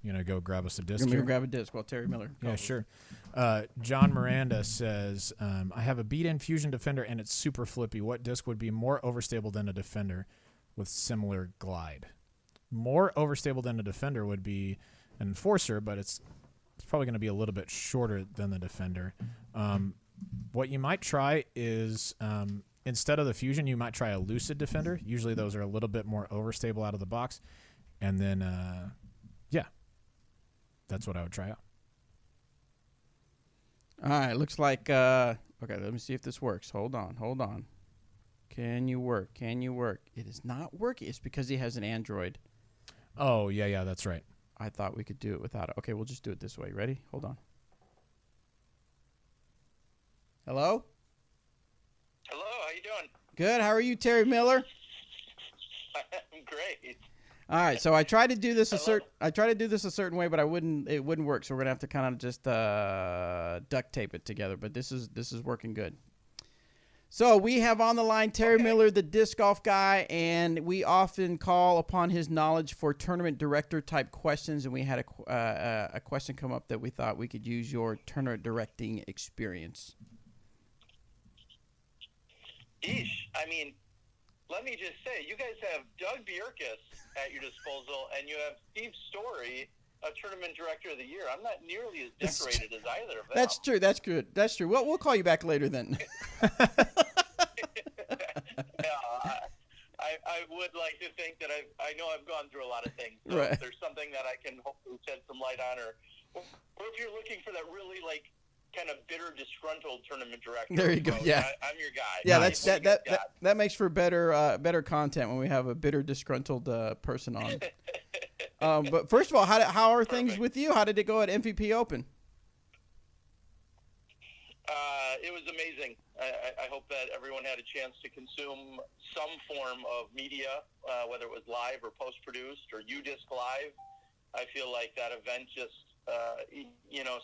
You going to go grab us a disc? You're going to grab a disc while Terry Miller calls. Yeah, sure. John Miranda says, I have a beat-in Fusion Defender and it's super flippy. What disc would be more overstable than a Defender with similar glide? More overstable than a Defender would be an Enforcer, but it's probably going to be a little bit shorter than the Defender. What you might try is instead of the Fusion, you might try a Lucid Defender. Usually those are a little bit more overstable out of the box. And then, that's what I would try out. All right, looks like, okay, let me see if this works. Hold on. Can you work? It is not working. It's because he has an Android. Oh, yeah, that's right. I thought we could do it without it. Okay, we'll just do it this way. Ready? Hold on. Hello? Hello, how you doing? Good. How are you, Terry Miller? I'm great. All right, so I tried to do this a certain way, but it wouldn't work. So we're gonna have to kind of just duct tape it together. But this is working good. So we have on the line Terry Miller, the disc golf guy, and we often call upon his knowledge for tournament director type questions. And we had a question come up that we thought we could use your tournament directing experience. Eesh, I mean, let me just say, you guys have Doug Bjerkes at your disposal, and you have Steve Story, a tournament director of the year. I'm not nearly as decorated as either of them. That's true. That's good. That's true. Well, we'll call you back later then. I would like to think that I know I've gone through a lot of things. So right. if there's something that I can hopefully shed some light on, or if you're looking for that really like kind of bitter, disgruntled tournament director, there you go. Yeah, I'm your guy. Yeah, nice. that makes for better content when we have a bitter, disgruntled person on. But first of all, how are things with you? How did it go at MVP Open? It was amazing. I hope that everyone had a chance to consume some form of media, whether it was live or post-produced or UDisc live. I feel like that event just,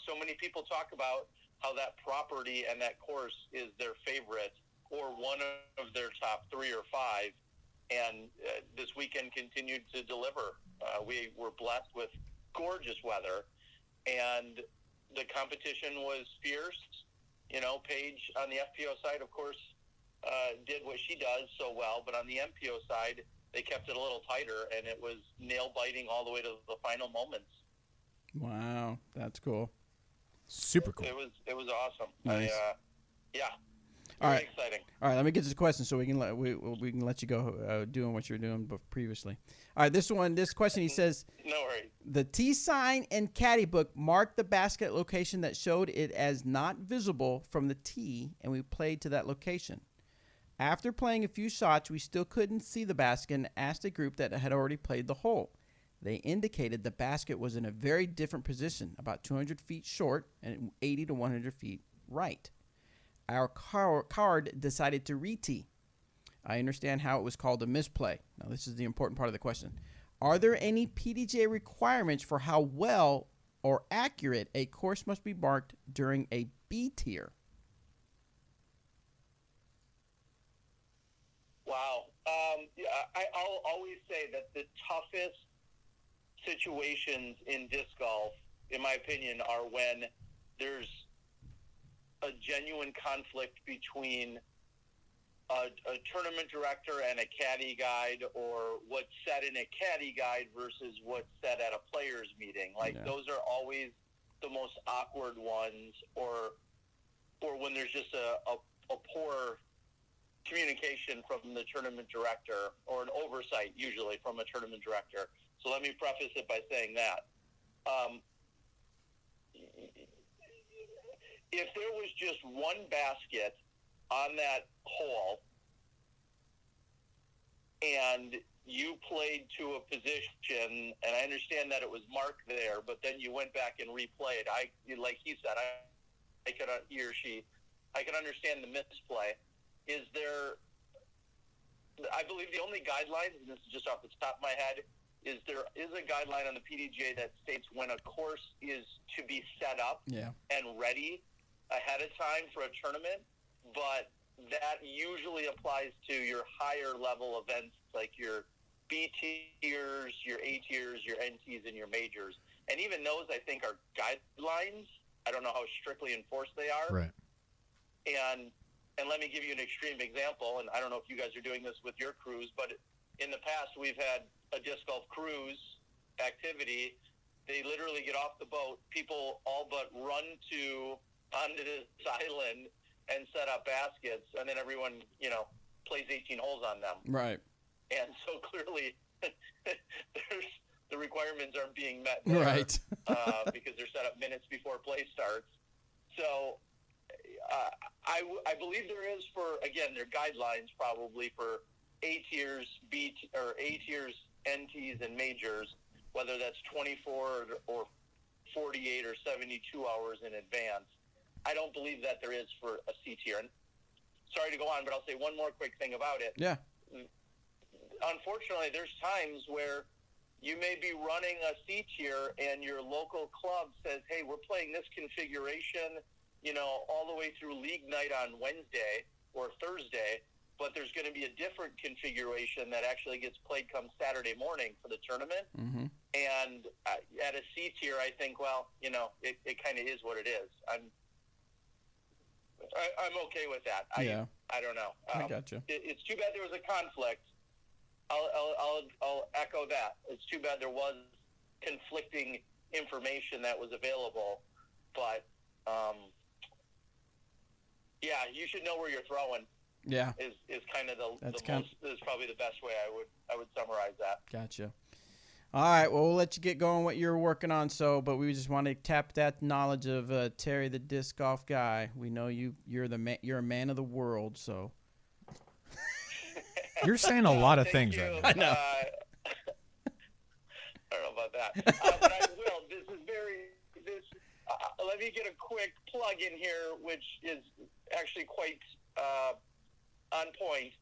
so many people talk about how that property and that course is their favorite or one of their top 3 or 5. And this weekend continued to deliver. We were blessed with gorgeous weather, and the competition was fierce. Paige on the FPO side, of course, did what she does so well, but on the MPO side, they kept it a little tighter, and it was nail-biting all the way to the final moments. Wow, that's cool. Super cool. It was awesome. Nice. All right. Exciting. All right, let me get this question so we can let you go doing what you're doing previously. All right, this question, he says, no worries. The T sign and caddy book marked the basket location that showed it as not visible from the tee, and we played to that location. After playing a few shots, we still couldn't see the basket and asked a group that had already played the hole. They indicated the basket was in a very different position, about 200 feet short and 80 to 100 feet right. Our card decided to re-tee. I understand how it was called a misplay. Now, this is the important part of the question. Are there any PDGA requirements for how well or accurate a course must be marked during a B tier? Wow. I'll always say that the toughest situations in disc golf, in my opinion, are when there's a genuine conflict between a tournament director and a caddy guide, or what's said in a caddy guide versus what's said at a players meeting. Those are always the most awkward ones, or when there's just a poor communication from the tournament director, or an oversight usually from a tournament director. So let me preface it by saying that. If there was just one basket on that hole and you played to a position, and I understand that it was marked there, but then you went back and replayed, like he said, he or she, I can understand the misplay. Is there, I believe the only guidelines, and this is just off the top of my head, is there is a guideline on the PDGA that states when a course is to be set up and ready ahead of time for a tournament, but that usually applies to your higher level events like your B tiers, your A tiers, your NTs, and your majors. And even those, I think, are guidelines. I don't know how strictly enforced they are. Right. And let me give you an extreme example, and I don't know if you guys are doing this with your crews, but in the past we've had a disc golf cruise activity. They literally get off the boat, people all but run onto this island and set up baskets, and then everyone, plays 18 holes on them. Right. And so clearly the requirements aren't being met there, right. Because they're set up minutes before play starts. So I believe there is there are guidelines probably for A tiers, A tiers, NTs, and majors, whether that's 24 or 48 or 72 hours in advance. I don't believe that there is for a C tier. And sorry to go on, but I'll say one more quick thing about it. Yeah. Unfortunately, there's times where you may be running a C tier and your local club says, hey, we're playing this configuration, all the way through league night on Wednesday or Thursday, but there's going to be a different configuration that actually gets played come Saturday morning for the tournament. Mm-hmm. And at a C tier, I think, it kind of is what it is. I'm okay with that. I don't know. I gotcha. It's too bad there was a conflict. I'll echo that. It's too bad there was conflicting information that was available, but you should know where you're throwing. Yeah. Is kind of is probably the best way I would summarize that. Gotcha. All right, well, we'll let you get going what you're working on. But we just want to tap that knowledge of Terry, the disc golf guy. We know you're a man of the world. So you're saying a lot of things you. right now. I know. I don't know about that, but I will. Let me get a quick plug in here, which is actually quite on point.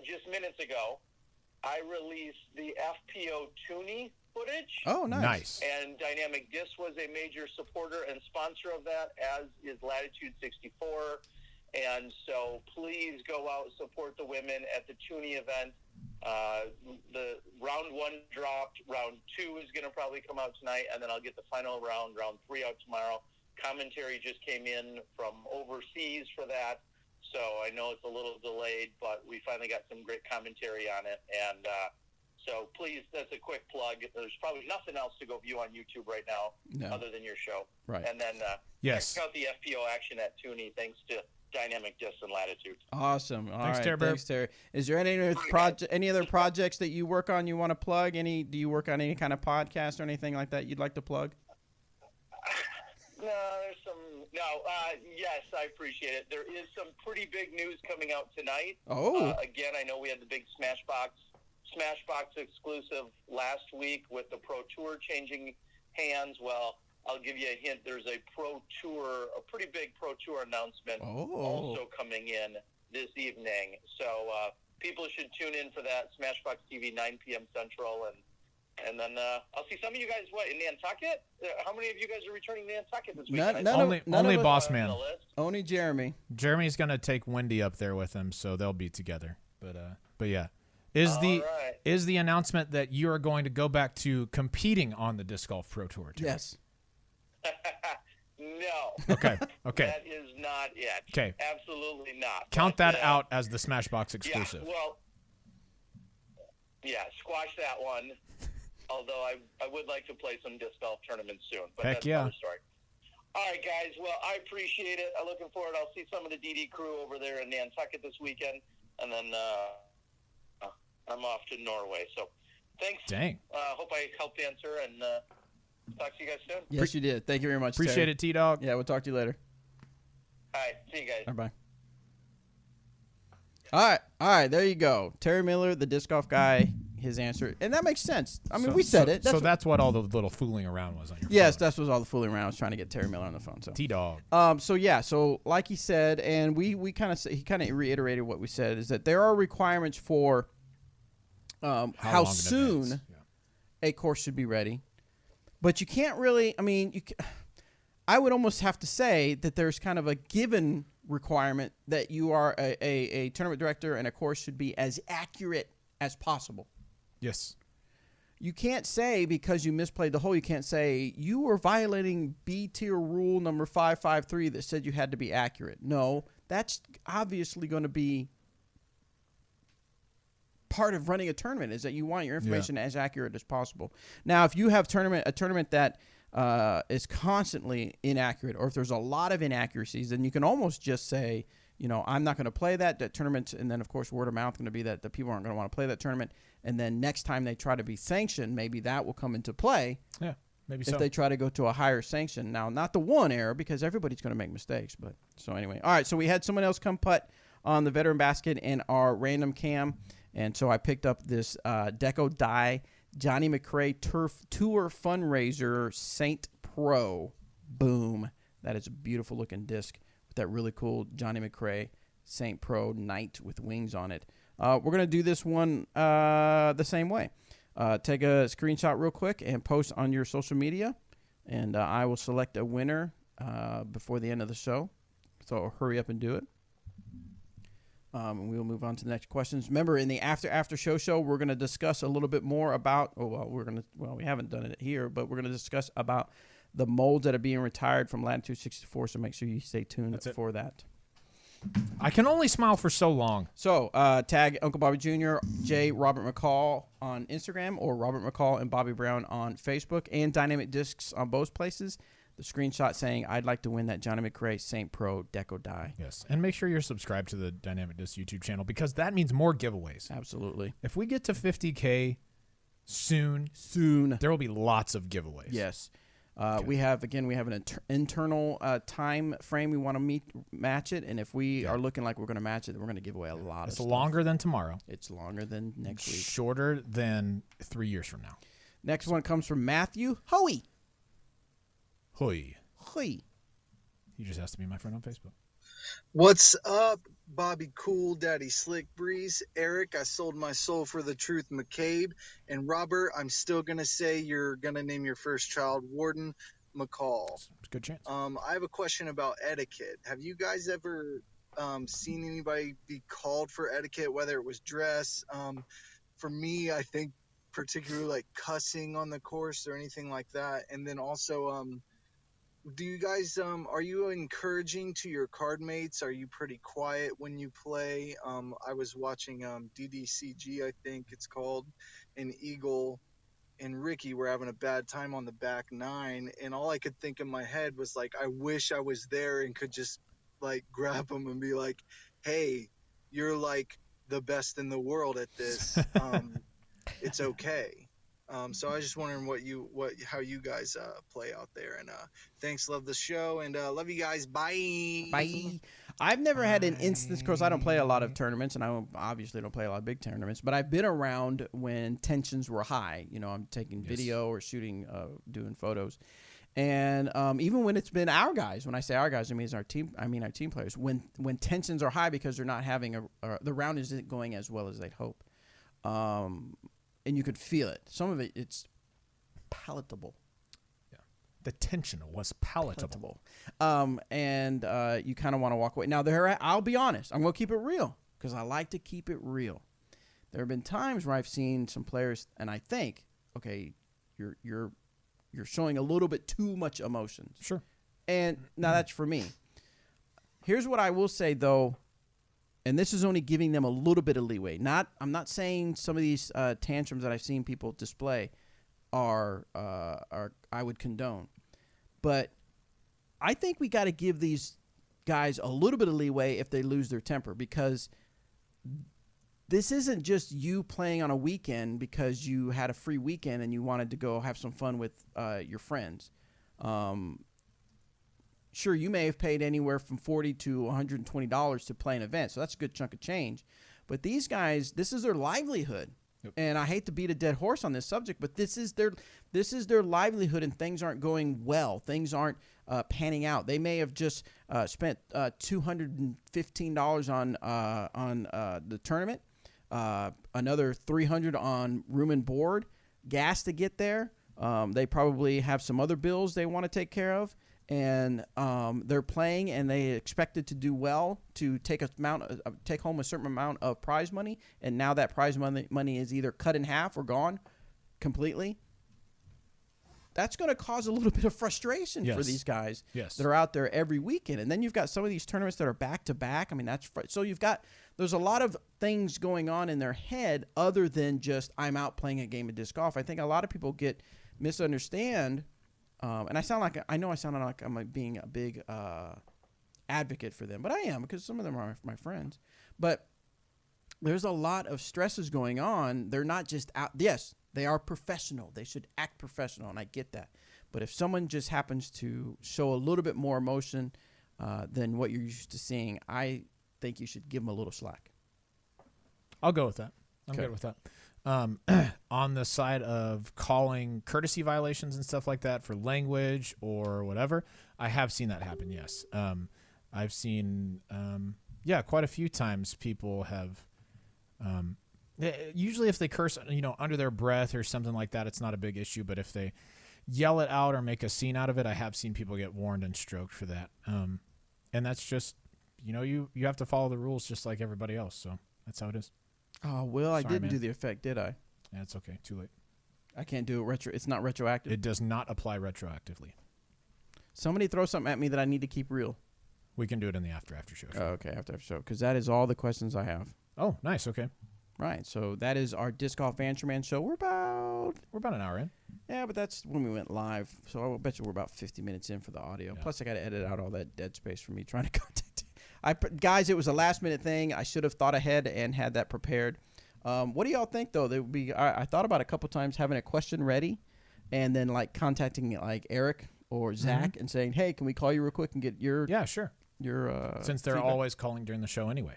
Just minutes ago, I released the FPO Toonie footage. Oh, nice. And Dynamic Disc was a major supporter and sponsor of that, as is Latitude 64. And so please go out and support the women at the Toonie event. The round 1 dropped. Round 2 is going to probably come out tonight, and then I'll get the final round 3 out tomorrow. Commentary just came in from overseas for that. So I know it's a little delayed, but we finally got some great commentary on it. And so please, that's a quick plug. There's probably nothing else to go view on YouTube right now other than your show. Right. And then check out the FPO action at Toonie, thanks to Dynamic Disc and Latitude. Awesome. Thanks, Terry. Thanks, Terry. Is there any other projects that you work on you want to plug? Do you work on any kind of podcast or anything like that you'd like to plug? No, there's some. No, yes, I appreciate it. There is some pretty big news coming out tonight. Oh. Again, I know we had the big Smashbox exclusive last week with the Pro Tour changing hands. Well, I'll give you a hint. There's a pretty big Pro Tour announcement also coming in this evening. So people should tune in for that. Smashbox TV, 9 p.m. Central, and then I'll see some of you guys, in Nantucket? How many of you guys are returning to Nantucket this weekend? Only Boss Man. Only Jeremy. Jeremy's going to take Wendy up there with him, so they'll be together. But yeah. Is the announcement that you are going to go back to competing on the Disc Golf Pro Tour? Yes. No. Okay. That is not it. Okay. Absolutely not. Count that out as the Smashbox exclusive. Yeah, well, squash that one. Although I would like to play some disc golf tournaments soon. But that's another story. All right, guys. Well, I appreciate it. I'm looking forward. I'll see some of the DD crew over there in Nantucket this weekend. And then I'm off to Norway. So thanks. Dang. Hope I helped answer, and talk to you guys soon. Yes, you did. Thank you very much, Appreciate Terry. it, T-Dog. Yeah, we'll talk to you later. All right. See you guys. Bye-bye. All right. There you go. Terry Miller, the disc golf guy, his answer. And that makes sense. I mean, we said it. That's what all the little fooling around was on your phone. Yes, that's what all the fooling around. I was trying to get Terry Miller on the phone. So T-Dog. So like he said, and he kind of reiterated what we said, is that there are requirements for how soon a course should be ready. But you can't really, I would almost have to say that there's kind of a given requirement that you are a tournament director and a course should be as accurate as possible. Yes. You can't say because you misplayed the hole, you can't say you were violating B tier rule number 553 that said you had to be accurate. No, that's obviously going to be part of running a tournament, is that you want your information as accurate as possible. Now, if you have a tournament that is constantly inaccurate, or if there's a lot of inaccuracies, then you can almost just say, I'm not going to play that tournament, and then, of course, word of mouth going to be that the people aren't going to want to play that tournament, and then next time they try to be sanctioned, maybe that will come into play. Yeah, maybe if they try to go to a higher sanction. Now, not the one error, because everybody's going to make mistakes, but so anyway. All right, so we had someone else come putt on the veteran basket in our random cam, and so I picked up this Deco Dye Johnny McRae Turf Tour Fundraiser Saint Pro. Boom. That is a beautiful looking disc with that really cool Johnny McRae Saint Pro Knight with wings on it. We're going to do this one the same way. Take a screenshot real quick and post on your social media, and I will select a winner before the end of the show. So hurry up and do it. And we'll move on to the next questions. Remember, in the after show, we're going to discuss a little bit more about. We haven't done it here, but we're going to discuss about the molds that are being retired from Latitude 64. So make sure you stay tuned for that. I can only smile for so long. So tag Uncle Bobby Jr., J. Robert McCall on Instagram, or Robert McCall and Bobby Brown on Facebook, and Dynamic Discs on both places. the screenshot saying, I'd like to win that Johnny McRae St. Pro Deco die. Yes, and make sure you're subscribed to the Dynamic Disc YouTube channel because that means more giveaways. Absolutely. If we get to 50K soon, there will be lots of giveaways. Yes. We have an internal time frame. We want to match it, and if we are looking like we're going to match it, then we're going to give away a lot of stuff. It's longer than tomorrow. It's longer than next week. Shorter than 3 years from now. Next one comes from Matthew Hoey. Hoy. Hoy. He just has to be my friend on Facebook. What's up, Bobby Cool, Daddy Slick Breeze, Eric? I sold my soul for the truth, McCabe, and Robert. I'm still gonna say you're gonna name your first child Warden McCall. It's a good chance. I have a question about etiquette. Have you guys ever seen anybody be called for etiquette, whether it was dress? For me, I think particularly like cussing on the course or anything like that, and then also do you guys are you encouraging to your card mates? Are you pretty quiet when you play? I was watching DDCG, I think it's called, and Eagle and Ricky were having a bad time on the back nine, and all I could think in my head was like, I wish I was there and could just like grab them and be like, hey, you're like the best in the world at this. It's okay. So I was just wondering how you guys play out there, and thanks, love the show, and love you guys. Bye. Bye. I've never had an instance, because I don't play a lot of tournaments, and I obviously don't play a lot of big tournaments, but I've been around when tensions were high. You know, I'm taking video or shooting, doing photos, and even when it's been our guys. When I say our guys, I mean our team players. When tensions are high because they're not having the round isn't going as well as they'd hope. And you could feel it. Some of it's palatable. Yeah, the tension was palatable. And you kind of want to walk away. Now, I'll be honest. I'm going to keep it real because I like to keep it real. There have been times where I've seen some players, and I think, okay, you're showing a little bit too much emotion. Sure. And now that's for me. Here's what I will say, though. And this is only giving them a little bit of leeway. I'm not saying some of these tantrums that I've seen people display are I would condone, but I think we got to give these guys a little bit of leeway if they lose their temper, because this isn't just you playing on a weekend because you had a free weekend and you wanted to go have some fun with your friends. Sure, you may have paid anywhere from $40 to $120 to play an event, so that's a good chunk of change. But these guys, this is their livelihood. Yep. And I hate to beat a dead horse on this subject, but this is their livelihood, and things aren't going well. Things aren't panning out. They may have just spent $215 on the tournament, another $300 on room and board, gas to get there. They probably have some other bills they want to take care of. And they're playing, and they expected to do well to take home a certain amount of prize money, and now that prize money is either cut in half or gone completely. That's going to cause a little bit of frustration for these guys that are out there every weekend. And then you've got some of these tournaments that are back to back. I mean, so there's a lot of things going on in their head other than just I'm out playing a game of disc golf. I think a lot of people misunderstand. And I sound like I'm being a big advocate for them, but I am, because some of them are my friends. But there's a lot of stresses going on. They're not just out. Yes, they are professional. They should act professional, and I get that. But if someone just happens to show a little bit more emotion than what you're used to seeing, I think you should give them a little slack. I'll go with that. I'm good with that. On the side of calling courtesy violations and stuff like that for language or whatever, I have seen that happen, yes. I've seen, quite a few times people have, usually if they curse, under their breath or something like that, it's not a big issue. But if they yell it out or make a scene out of it, I have seen people get warned and stroked for that. And that's just, you have to follow the rules just like everybody else. So that's how it is. Oh, well, I didn't do the effect, did I? Yeah, it's okay. Too late. I can't do it it's not retroactive? It does not apply retroactively. Somebody throw something at me that I need to keep real. We can do it in the after show. Oh, okay, after show, because that is all the questions I have. Oh, nice. Okay. Right, so that is our Disc Golf Answer Man show. We're about an hour in. Yeah, but that's when we went live. So I bet you we're about 50 minutes in for the audio. Yeah. Plus, I got to edit out all that dead space from me trying to contact you. Guys, it was a last-minute thing. I should have thought ahead and had that prepared. What do y'all think, though? There would be. I thought about a couple times having a question ready and then, like, contacting, like, Eric or Zach and saying, hey, can we call you real quick and get your... Yeah, sure. Your Since they're feedback? Always calling during the show anyway.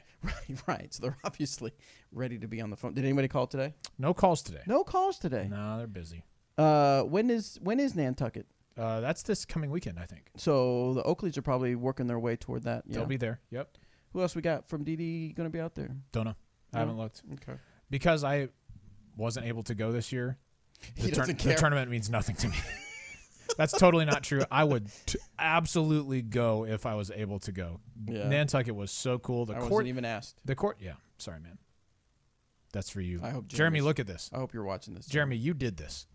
Right. So they're obviously ready to be on the phone. Did anybody call today? No calls today. No calls today. No, they're busy. When is Nantucket? That's this coming weekend, I think. So the Oakleys are probably working their way toward that. Yeah. They'll be there. Yep. Who else we got from DD going to be out there? Don't know. I haven't looked. Okay. Because I wasn't able to go this year, the tournament means nothing to me. That's totally not true. I would absolutely go if I was able to go. Yeah. Nantucket was so cool. I wasn't even asked. The court, yeah. Sorry, man. That's for you. I hope Jeremy, look at this. I hope you're watching this. Jeremy, you did this.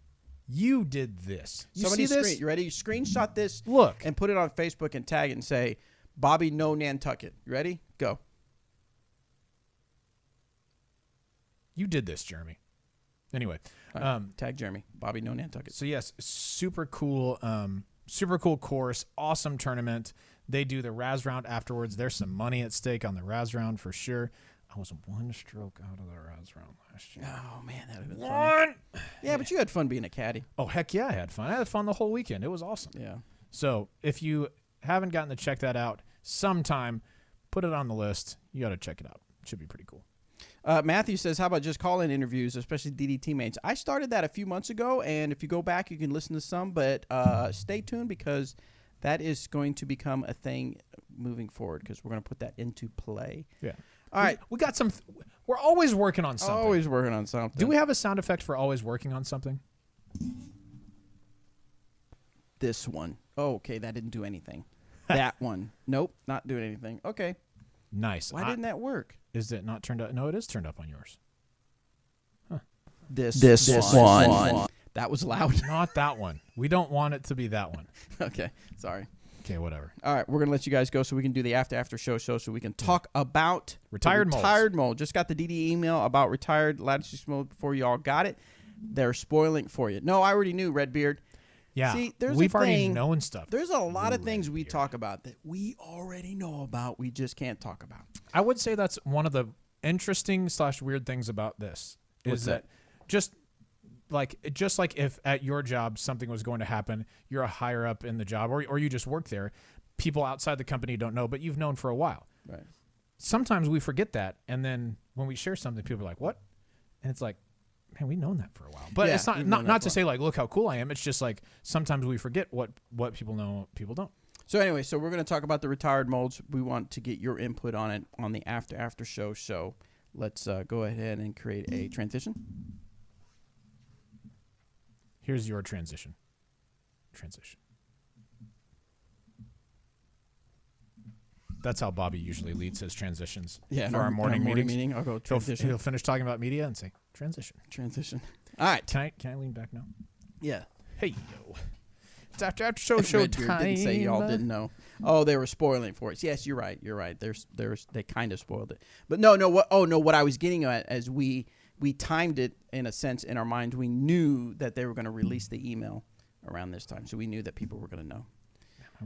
You did this. You Somebody see this? You ready? You screenshot this. Look. And put it on Facebook and tag it and say, Bobby, no Nantucket. You ready? Go. You did this, Jeremy. Anyway. Tag Jeremy. Bobby, no Nantucket. So, yes, super cool course. Awesome tournament. They do the Raz round afterwards. There's some money at stake on the Raz round for sure. I was one stroke out of the Raz round last year. Oh, man, that would have been fun. Yeah, but you had fun being a caddy. Oh, heck yeah, I had fun. I had fun the whole weekend. It was awesome. Yeah. So if you haven't gotten to check that out sometime, put it on the list. You got to check it out. It should be pretty cool. Matthew says, how about just call-in interviews, especially DD teammates? I started that a few months ago, and if you go back, you can listen to some, but stay tuned because that is going to become a thing moving forward because we're going to put that into play. Yeah. All right. We got some. We're always working on something. Always working on something. Do we have a sound effect for always working on something? This one. Oh, okay. That didn't do anything. That one. Nope. Not doing anything. Okay. Nice. Why didn't that work? Is it not turned up? No, it is turned up on yours. Huh. This one. That was loud. Not that one. We don't want it to be that one. Okay. Sorry. Okay, whatever. All right, we're going to let you guys go so we can do the after show so we can talk about retired mold. Just got the DD email about retired Latitude mold before you all got it. They're spoiling for you. No, I already knew, Redbeard. Yeah, see, we've already known stuff. There's a lot of things we talk about that we already know about. We just can't talk about. I would say that's one of the interesting / weird things about this is that just like if at your job something was going to happen, you're a higher up in the job or you just work there, people outside the company don't know, but you've known for a while. Right. Sometimes we forget that, and then when we share something, people are like, what? And it's like, man, we've known that for a while. But it's not to say like, look how cool I am. It's just like sometimes we forget what people know, people don't. So anyway, so we're going to talk about the retired molds. We want to get your input on it on the after show. So let's go ahead and create a transition. Here's your transition. That's how Bobby usually leads his transitions. Yeah, for our morning meeting. I'll go transition. He'll finish talking about media and say transition. All right. Can I lean back now? Yeah. Hey yo. It's after show time. Didn't say y'all didn't know. Oh, they were spoiling for us. Yes, you're right. They kind of spoiled it. But no. What I was getting at as we timed it in a sense in our minds. We knew that they were going to release the email around this time, so we knew that people were going to know.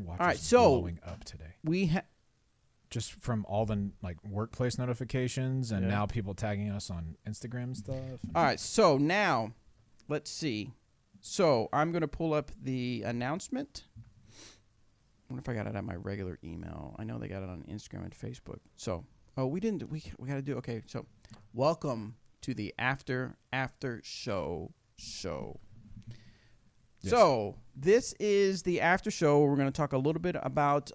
All right, so blowing up today. Just from all the like workplace notifications and now people tagging us on Instagram stuff. All right, so now let's see. So I'm going to pull up the announcement. I wonder if I got it on my regular email. I know they got it on Instagram and Facebook. So, we didn't. We got to do. Okay, so welcome to the after show. Yes. So this is the after show. We're going to talk a little bit about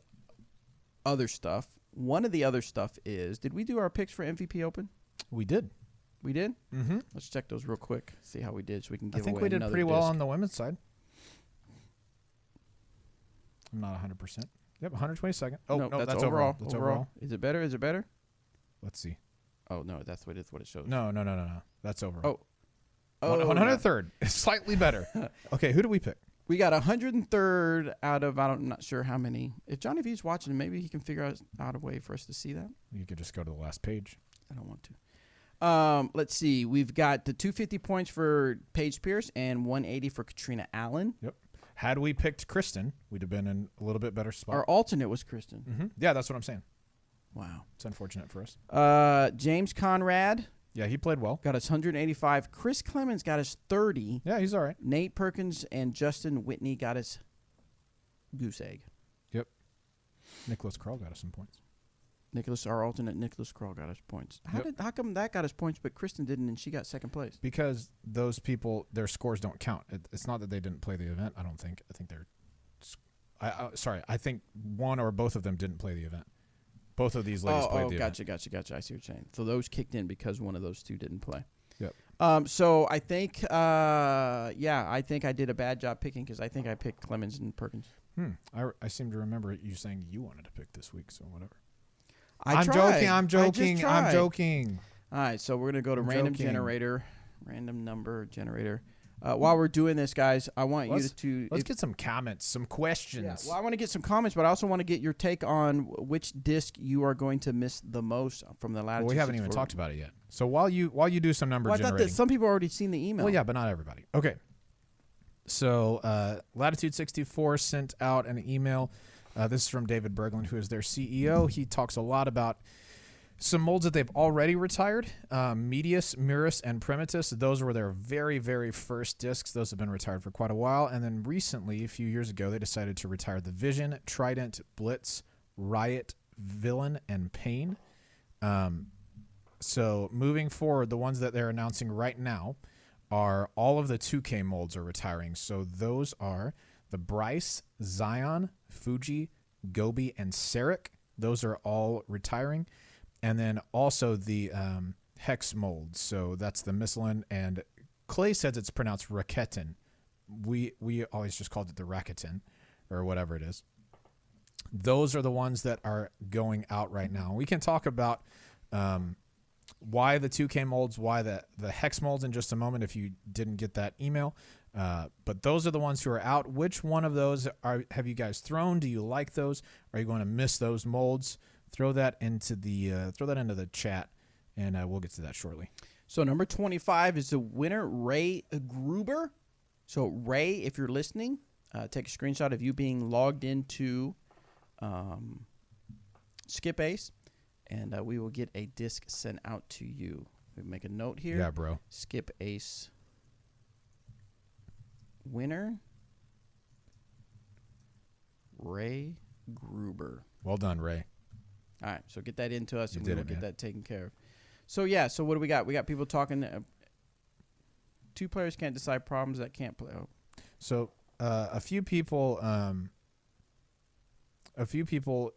other stuff. One of the other stuff is, did we do our picks for MVP Open? We did. We did? Mm-hmm. Let's check those real quick. See how we did so we can give away I think we did pretty well on the women's side. I'm not 100%. Yep, 122nd. Oh, no, that's overall. That's overall. Is it better? Let's see. Oh, no, that's what it shows. No. That's overall. Oh. 103rd. It's slightly better. Okay, who do we pick? We got 103rd out of, I'm not sure how many. If Johnny V's watching, maybe he can figure out a way for us to see that. You could just go to the last page. I don't want to. Let's see. We've got the 250 points for Paige Pierce and 180 for Katrina Allen. Yep. Had we picked Kristen, we'd have been in a little bit better spot. Our alternate was Kristen. Mm-hmm. Yeah, that's what I'm saying. Wow. It's unfortunate for us. James Conrad. Yeah, he played well. Got us 185. Chris Clemens got us 30. Yeah, he's all right. Nate Perkins and Justin Whitney got us goose egg. Yep. Nicholas Kroll got us some points. Our alternate Nicholas Kroll got us points. How come that got us points, but Kristen didn't, and she got second place? Because those people, their scores don't count. It's not that they didn't play the event. I don't think. I think they're. I think one or both of them didn't play the event. Both of these ladies played the event. Gotcha. I see what you're saying. So those kicked in because one of those two didn't play. Yep. So I think, I think I did a bad job picking because I think I picked Clemens and Perkins. I seem to remember you saying you wanted to pick this week, so whatever. I'm joking. All right, so we're going to go to random number generator. While we're doing this, guys, I want you to... Let's get some comments, some questions. Yeah, well, I want to get some comments, but I also want to get your take on which disc you are going to miss the most from the Latitude. Well, we haven't even talked about it yet. So while you do some number generating... I thought that some people already seen the email. Well, yeah, but not everybody. Okay. So Latitude 64 sent out an email. This is from David Berglund, who is their CEO. He talks a lot about some molds that they've already retired. Medius, Mirus, and Primitus. Those were their very, very first discs. Those have been retired for quite a while. And then recently, a few years ago, they decided to retire the Vision, Trident, Blitz, Riot, Villain, and Pain. So moving forward, the ones that they're announcing right now are all of the 2K molds are retiring. So those are the Bryce, Zion, Fuji, Gobi, and Seric. Those are all retiring. And then also the hex molds. So that's the Missilin, and Clay says it's pronounced Raketin. We always just called it the Raketin or whatever it is. Those are the ones that are going out right now. We can talk about why the 2K molds, why the hex molds in just a moment if you didn't get that email. But those are the ones who are out. Which one of those have you guys thrown? Do you like those? Are you going to miss those molds? Throw that into the chat, and we'll get to that shortly. So number 25 is the winner, Ray Gruber. So Ray, if you're listening, take a screenshot of you being logged into Skip Ace, and we will get a disc sent out to you. We make a note here. Yeah, bro. Skip Ace winner, Ray Gruber. Well done, Ray. All right, so get that into us, and we'll get that taken care of. So, so what do we got? We got people talking. Two players can't decide problems that can't play. Oh. So a few people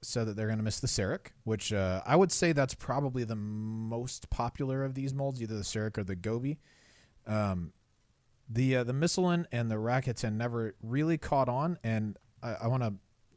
said that they're going to miss the Seric, which I would say that's probably the most popular of these molds, either the Seric or the Gobi. The Missilin and the Raketin never really caught on, and I want to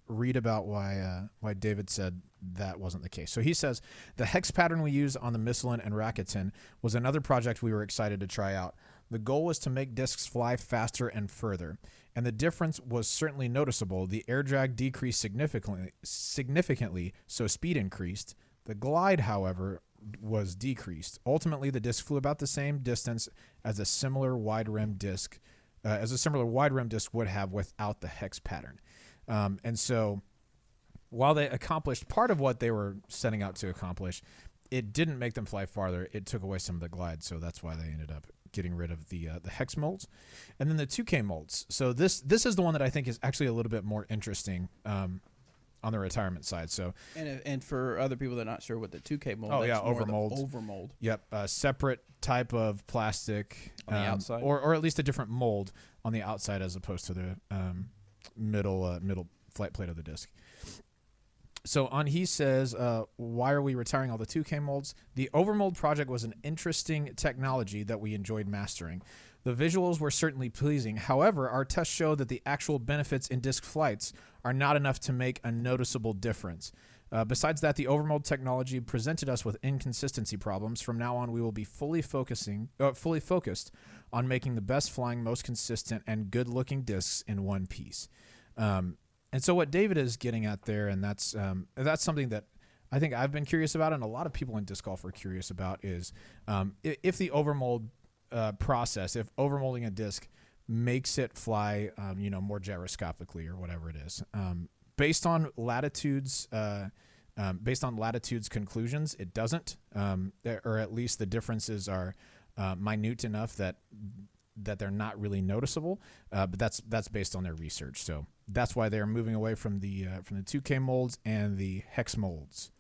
read about why David said that wasn't the case. So he says, the hex pattern we use on the Missilin and Raketin was another project we were excited to try out. The goal was to make discs fly faster and further, and the difference was certainly noticeable. The air drag decreased significantly, so speed increased. The glide, however, was decreased. Ultimately, the disc flew about the same distance as a similar wide rim disc would have without the hex pattern. And so while they accomplished part of what they were setting out to accomplish, it didn't make them fly farther. It took away some of the glide, so that's why they ended up getting rid of the hex molds. And then the 2K molds. So this is the one that I think is actually a little bit more interesting on the retirement side. So and for other people that are not sure what the 2K mold is. Oh, yeah, overmold. Overmold. Yep, a separate type of plastic. On the outside? Or at least a different mold on the outside as opposed to the middle flight plate of the disc. So he says, why are we retiring all the 2K molds? The overmold project was an interesting technology that we enjoyed mastering. The visuals were certainly pleasing. However, our tests showed that the actual benefits in disc flights are not enough to make a noticeable difference. Besides that, the overmold technology presented us with inconsistency problems. From now on, we will be fully focused on making the best flying, most consistent, and good-looking discs in one piece. And so what David is getting at there, and that's something that I think I've been curious about, and a lot of people in disc golf are curious about, is if the overmold process, if overmolding a disc makes it fly, more gyroscopically or whatever it is, based on Latitude's conclusions, it doesn't, or at least the differences are minute enough that they're not really noticeable. But that's based on their research. So that's why they're moving away from the 2K molds and the hex molds.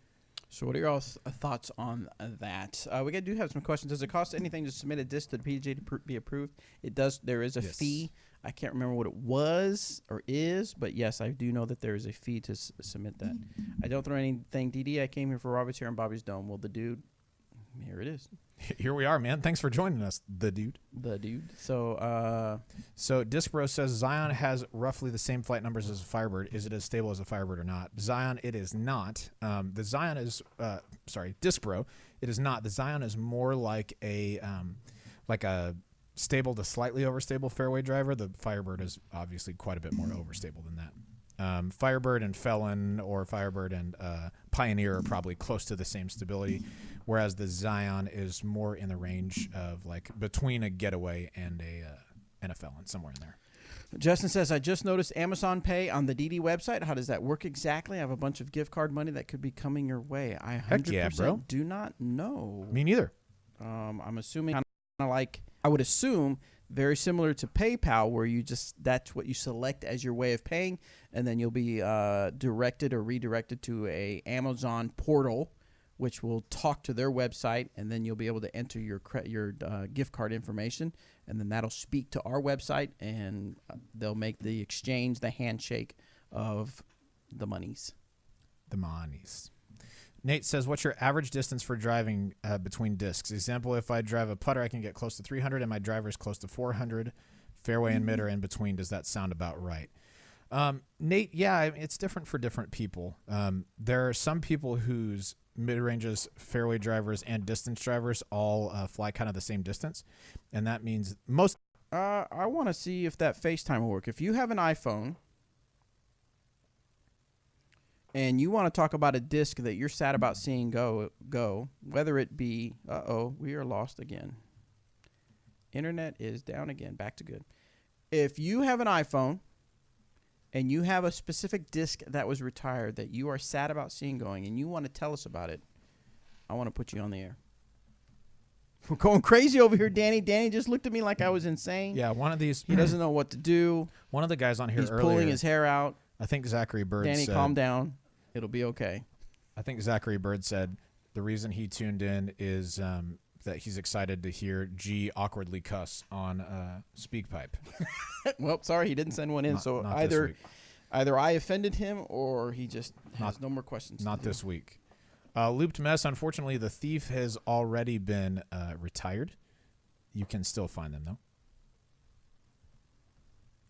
So what are your thoughts on that? We do have some questions. Does it cost anything to submit a disc to the PGA to be approved? It does. There is a fee. I can't remember what it was or is, but yes, I do know that there is a fee to submit that. I don't throw anything. DD, I came here for Robert's here in Bobby's Dome. Well, the dude, here it is. Here we are, man. Thanks for joining us, the dude. So Disc Bro says Zion has roughly the same flight numbers as a Firebird. Is it as stable as a Firebird or not? Zion, it is not. The Zion is, Disc Bro, it is not. The Zion is more like a stable to slightly overstable fairway driver. The Firebird is obviously quite a bit more overstable than that. Firebird and Felon or Firebird and Pioneer are probably close to the same stability, whereas the Zion is more in the range of like between a Getaway and a Felon, somewhere in there. Justin says, I just noticed Amazon Pay on the DD website. How does that work exactly? I have a bunch of gift card money that could be coming your way. I 100% do not know. Me neither. I'm assuming kind of like, I would assume very similar to PayPal, where that's what you select as your way of paying, and then you'll be directed or redirected to a Amazon portal, which will talk to their website, and then you'll be able to enter your gift card information, and then that'll speak to our website, and they'll make the exchange, the handshake of the monies. The monies. Nate says, what's your average distance for driving between discs? Example, if I drive a putter, I can get close to 300, and my driver is close to 400. Fairway and mid are in between. Does that sound about right? Nate, yeah, it's different for different people. There are some people whose mid-ranges, fairway drivers, and distance drivers all fly kind of the same distance, and that means most... I want to see if that FaceTime will work. If you have an iPhone... and you want to talk about a disc that you're sad about seeing go, whether it be, we are lost again. Internet is down again, back to good. If you have an iPhone and you have a specific disc that was retired that you are sad about seeing going and you want to tell us about it, I want to put you on the air. We're going crazy over here, Danny. Danny just looked at me like I was insane. Yeah, one of these... He doesn't know what to do. One of the guys on here He's earlier... pulling his hair out. I think Zachary Bird Danny, said... calm down. It'll be okay. I think Zachary Bird said the reason he tuned in is that he's excited to hear G awkwardly cuss on SpeakPipe. Well, sorry, he didn't send one in. So either I offended him or he just has no more questions. Not this week. Looped Mess, unfortunately, the Thief has already been retired. You can still find them, though.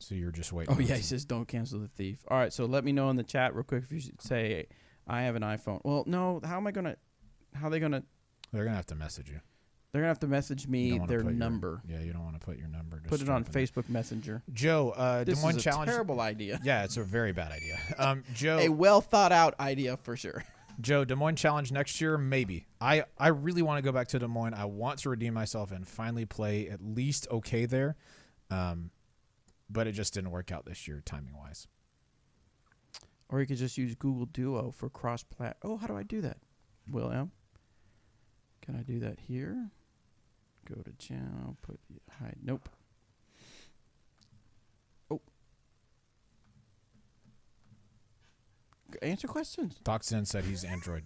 So you're just waiting. Oh, yeah, he says don't cancel the Thief. All right, so let me know in the chat real quick if you should say, I have an iPhone. Well, no, how are they going to? They're going to have to message you. They're going to have to message me their number. You don't want to put your number. Put it on Facebook Messenger. Joe, this Des Moines is a Challenge. Terrible idea. Yeah, it's a very bad idea. Joe. A well thought out idea for sure. Joe, Des Moines Challenge next year, maybe. I really want to go back to Des Moines. I want to redeem myself and finally play at least okay there. But it just didn't work out this year, timing-wise. Or you could just use Google Duo for cross-plat. Oh, how do I do that? Will, can I do that here? Go to channel, put hide. Nope. Oh. Answer questions. Doxin said he's Android.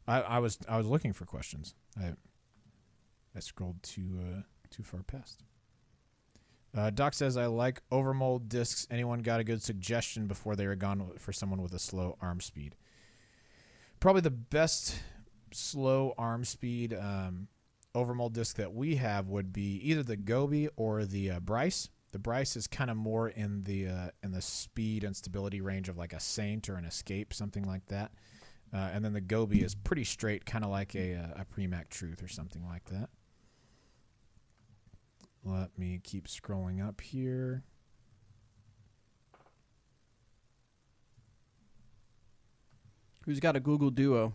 I was looking for questions. I scrolled too far past. Doc says, I like overmold discs. Anyone got a good suggestion before they were gone for someone with a slow arm speed? Probably the best slow arm speed overmold disc that we have would be either the Gobi or the Bryce. The Bryce is kind of more in the speed and stability range of like a Saint or an Escape, something like that. And then the Gobi is pretty straight, kind of like a Premac Truth or something like that. Let me keep scrolling up here. Who's got a Google Duo?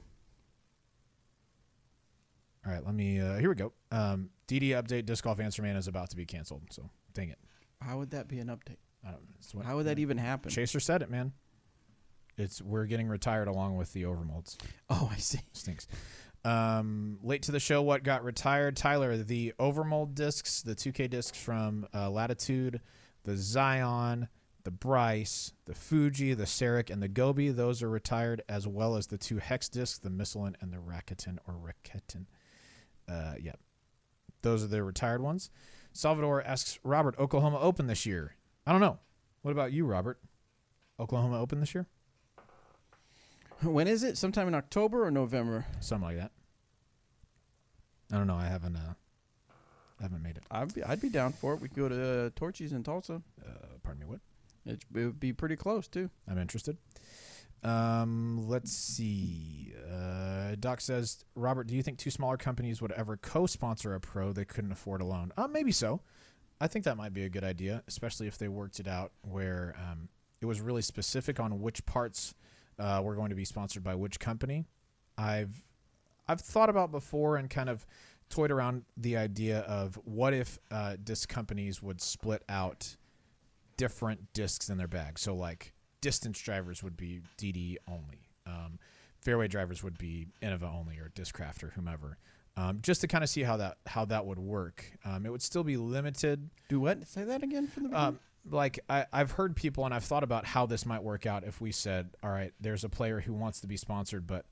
All right, let me. Here we go. DD update: Disc Golf Answer Man is about to be canceled. So dang it. How would that be an update? I don't know. How would that even happen? Chaser said it, man. We're getting retired along with the overmolds. Oh, I see. Stinks. Late to the show, what got retired? Tyler, the overmold discs, the 2K discs from Latitude, the Zion, the Bryce, the Fuji, the Seric, and the Gobi. Those are retired, as well as the 2 Hex discs, the Missilin and the Rakuten or Rakuten. Yeah. Those are the retired ones. Salvador asks, Robert, Oklahoma Open this year? I don't know. What about you, Robert? Oklahoma Open this year? When is it? Sometime in October or November? Something like that. I don't know. I haven't made it. I'd be down for it. We could go to Torchy's in Tulsa. Pardon me, what? It would be pretty close, too. I'm interested. Let's see. Doc says, Robert, do you think 2 smaller companies would ever co-sponsor a pro they couldn't afford alone? Maybe so. I think that might be a good idea, especially if they worked it out where it was really specific on which parts were going to be sponsored by which company. I've thought about before and kind of toyed around the idea of what if disc companies would split out different discs in their bag. So like distance drivers would be DD only. Fairway drivers would be Innova only or Discraft or whomever. Just to kind of see how that would work. It would still be limited. Do what? Say that again from the beginning. Like I've heard people, and I've thought about how this might work out if we said, all right, there's a player who wants to be sponsored, but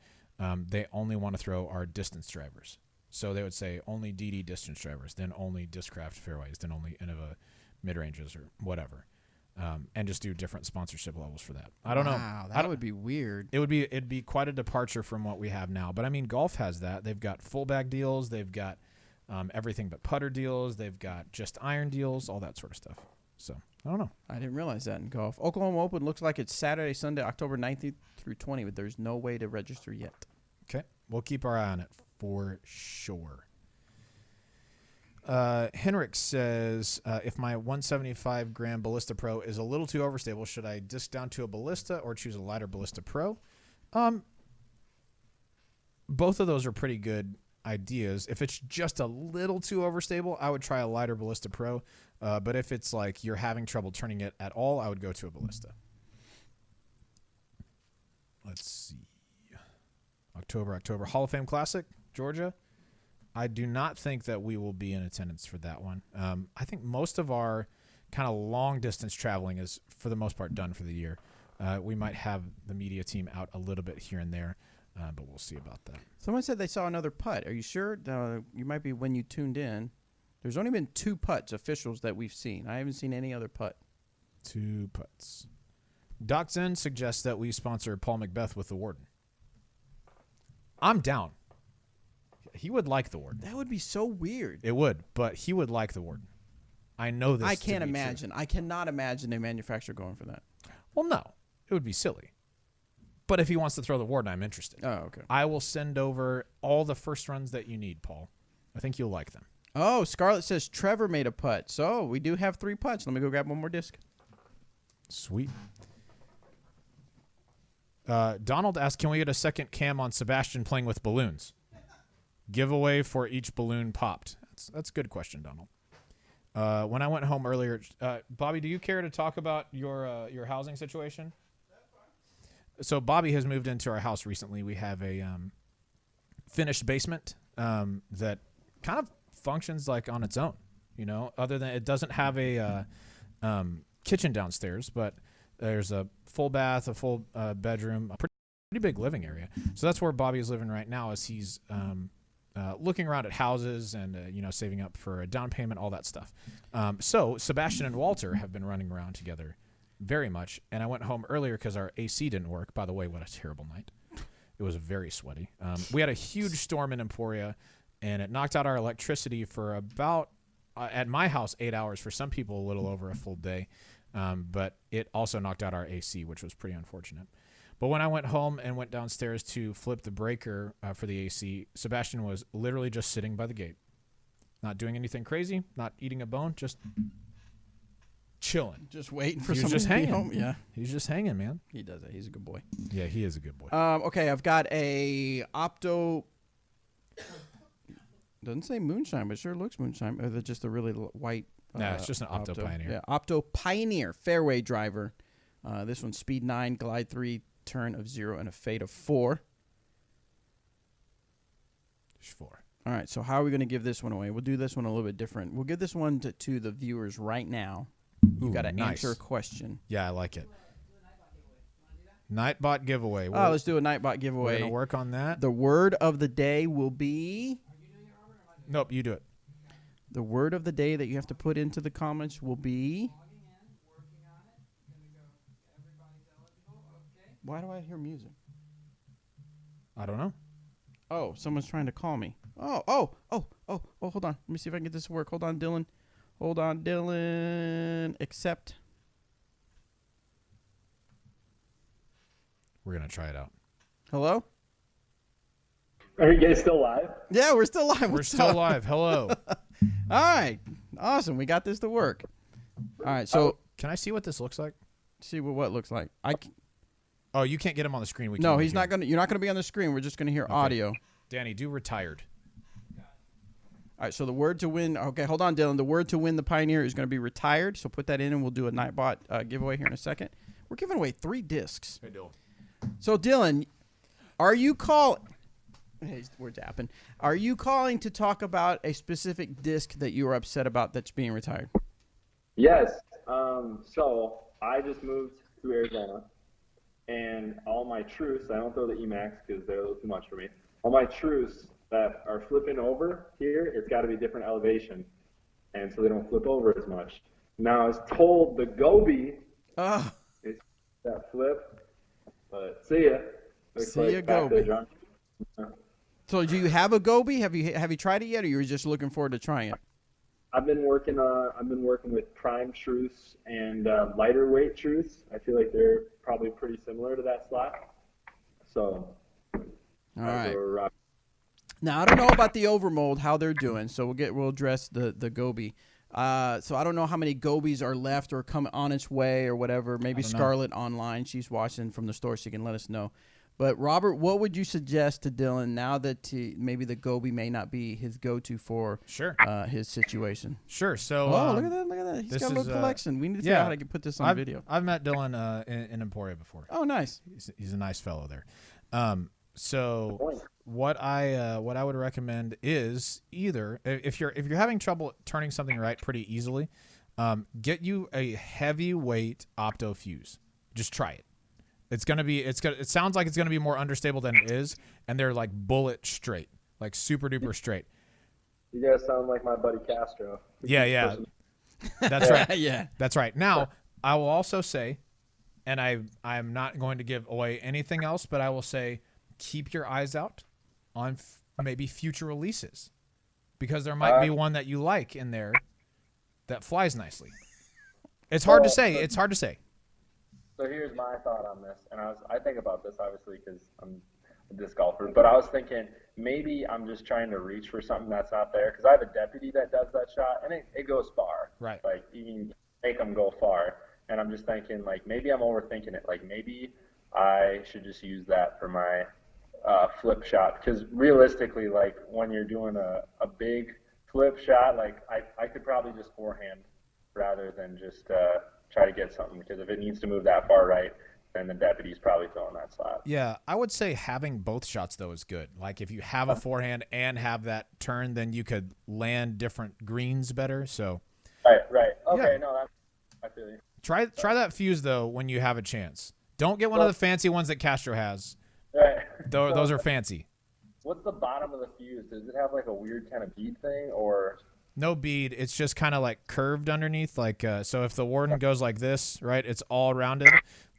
they only want to throw our distance drivers. So they would say only DD distance drivers, then only Discraft fairways, then only Innova mid-ranges or whatever. And just do different sponsorship levels for that. I don't know. Wow, that would be weird. It'd be quite a departure from what we have now. But I mean, golf has that. They've got full bag deals. They've got everything but putter deals. They've got just iron deals, all that sort of stuff. So I don't know. I didn't realize that in golf. Oklahoma Open looks like it's Saturday, Sunday, October 19th through 20th, but there's no way to register yet. Okay. We'll keep our eye on it for sure. Henrik says, if my 175 gram Ballista Pro is a little too overstable, should I disc down to a Ballista or choose a lighter Ballista Pro? Both of those are pretty good ideas. If it's just a little too overstable, I would try a lighter Ballista Pro. But if it's like you're having trouble turning it at all, I would go to a Ballista. Let's see. October Hall of Fame Classic, Georgia. I do not think that we will be in attendance for that one. I think most of our kind of long distance traveling is, for the most part, done for the year. We might have the media team out a little bit here and there, but we'll see about that. Someone said they saw another putt. Are you sure? You might be when you tuned in. There's only been 2 putts officials that we've seen. I haven't seen any other putt. 2 putts. Doc Zen suggests that we sponsor Paul Macbeth with the Warden. I'm down. He would like the Warden. That would be so weird. It would, but he would like the Warden. I know this. I can't imagine. True. I cannot imagine a manufacturer going for that. Well, no. It would be silly. But if he wants to throw the Warden, I'm interested. Oh, okay. I will send over all the first runs that you need, Paul. I think you'll like them. Oh, Scarlett says Trevor made a putt. So we do have 3 putts. Let me go grab one more disc. Sweet. Donald asked, can we get a second cam on Sebastian playing with balloons? Giveaway for each balloon popped. That's a good question, Donald. When I went home earlier, Bobby, do you care to talk about your housing situation? So Bobby has moved into our house recently. We have a finished basement that kind of functions like on its own, you know, other than it doesn't have a kitchen downstairs, but there's a full bath, a full bedroom, a pretty big living area. So that's where Bobby is living right now, as he's looking around at houses and saving up for a down payment, all that stuff. So Sebastian and Walter have been running around together very much. And I went home earlier because our AC didn't work. By the way, what a terrible night. It was very sweaty. We had a huge storm in Emporia, and it knocked out our electricity for about, at my house, 8 hours. For some people, a little over a full day. But it also knocked out our AC, which was pretty unfortunate. But when I went home and went downstairs to flip the breaker for the AC, Sebastian was literally just sitting by the gate. Not doing anything crazy, not eating a bone, just chilling. Just waiting for He was someone just to be hanging. home. Yeah, He's just hanging, man. he does it. He's a good boy. Yeah, he is a good boy. Okay, I've got a Opto. Doesn't say moonshine, but it sure looks moonshine. Or just a really white. No, it's just an Opto Pioneer. Yeah, Opto Pioneer fairway driver. This one's speed 9, glide 3, turn of 0, and a fade of 4. 4. All right, so how are we going to give this one away? We'll do this one a little bit different. We'll give this one to the viewers right now. You got to answer a question. Yeah, I like it. Nightbot giveaway. Let's do a Nightbot giveaway. We're going to work on that. The word of the day will be... Nope, you do it. The word of the day that you have to put into the comments will be... Why do I hear music? I don't know. Oh, someone's trying to call me. Oh, hold on. Let me see if I can get this to work. Hold on, Dylan. Accept. We're going to try it out. Hello? Are you guys still live? Yeah, we're still live. We're still live. Hello. All right. Awesome. We got this to work. All right, so... Can I see what this looks like? See what it looks like. Oh, you can't get him on the screen. No, he's not going to... You're not going to be on the screen. We're just going to hear audio. Danny, do retired. All right, so the word to win... Okay, hold on, Dylan. The word to win the Pioneer is going to be retired, so put that in, and we'll do a Nightbot giveaway here in a second. We're giving away 3 discs. Hey, Dylan. So, Dylan, are you Hey, we're dapping. Are you calling to talk about a specific disc that you were upset about that's being retired? Yes. So I just moved to Arizona, and all my truce, I don't throw the Emacs because they're a little too much for me. All my truce that are flipping over here, it's got to be different elevation, and so they don't flip over as much. Now I was told the Gobi is that flip, but see ya. Looks See ya, Gobi. So do you have a Gobi? Have you tried it yet, or you were just looking forward to trying it? I've been working with prime truce and lighter weight truce. I feel like they're probably pretty similar to that slot. So, all right. Now I don't know about the overmold, how they're doing. So we'll address the Gobi. So I don't know how many Gobis are left or come on its way or whatever. Maybe Scarlett online, she's watching from the store, she can let us know. But, Robert, what would you suggest to Dylan now that maybe the Gobi may not be his go-to for his situation? Sure. So, look at that. He's got a little collection. We need to figure out how to put this on video. I've met Dylan in Emporia before. Oh, nice. He's a nice fellow there. So what I would recommend is either if you're having trouble turning something right pretty easily, get you a heavyweight opto fuse. Just try it. It sounds like it's gonna be more understable than it is, and they're like bullet straight, like super duper straight. You guys sound like my buddy Castro. Yeah. That's right. Yeah. That's right. Now, I will also say, and I'm not going to give away anything else, but I will say keep your eyes out on maybe future releases, because there might be one that you like in there that flies nicely. It's hard to say. So here's my thought on this, and I think about this obviously because I'm a disc golfer, but I was thinking maybe I'm just trying to reach for something that's not there, because I have a deputy that does that shot, and it goes far. Right. Like you can make them go far, and I'm just thinking like maybe I'm overthinking it. Like maybe I should just use that for my flip shot, because realistically, like when you're doing a big flip shot, like I could probably just forehand rather than just try to get something, because if it needs to move that far right, then the deputy's probably throwing that slot. Yeah, I would say having both shots, though, is good. Like, if you have a forehand and have that turn, then you could land different greens better. So, Right. Okay, no, I feel you. Try that fuse, though, when you have a chance. Don't get one of the fancy ones that Castro has. Right. Those are fancy. What's the bottom of the fuse? Does it have like a weird kind of bead thing, or? No bead. It's just kind of like curved underneath. Like so, if the warden goes like this, right, it's all rounded.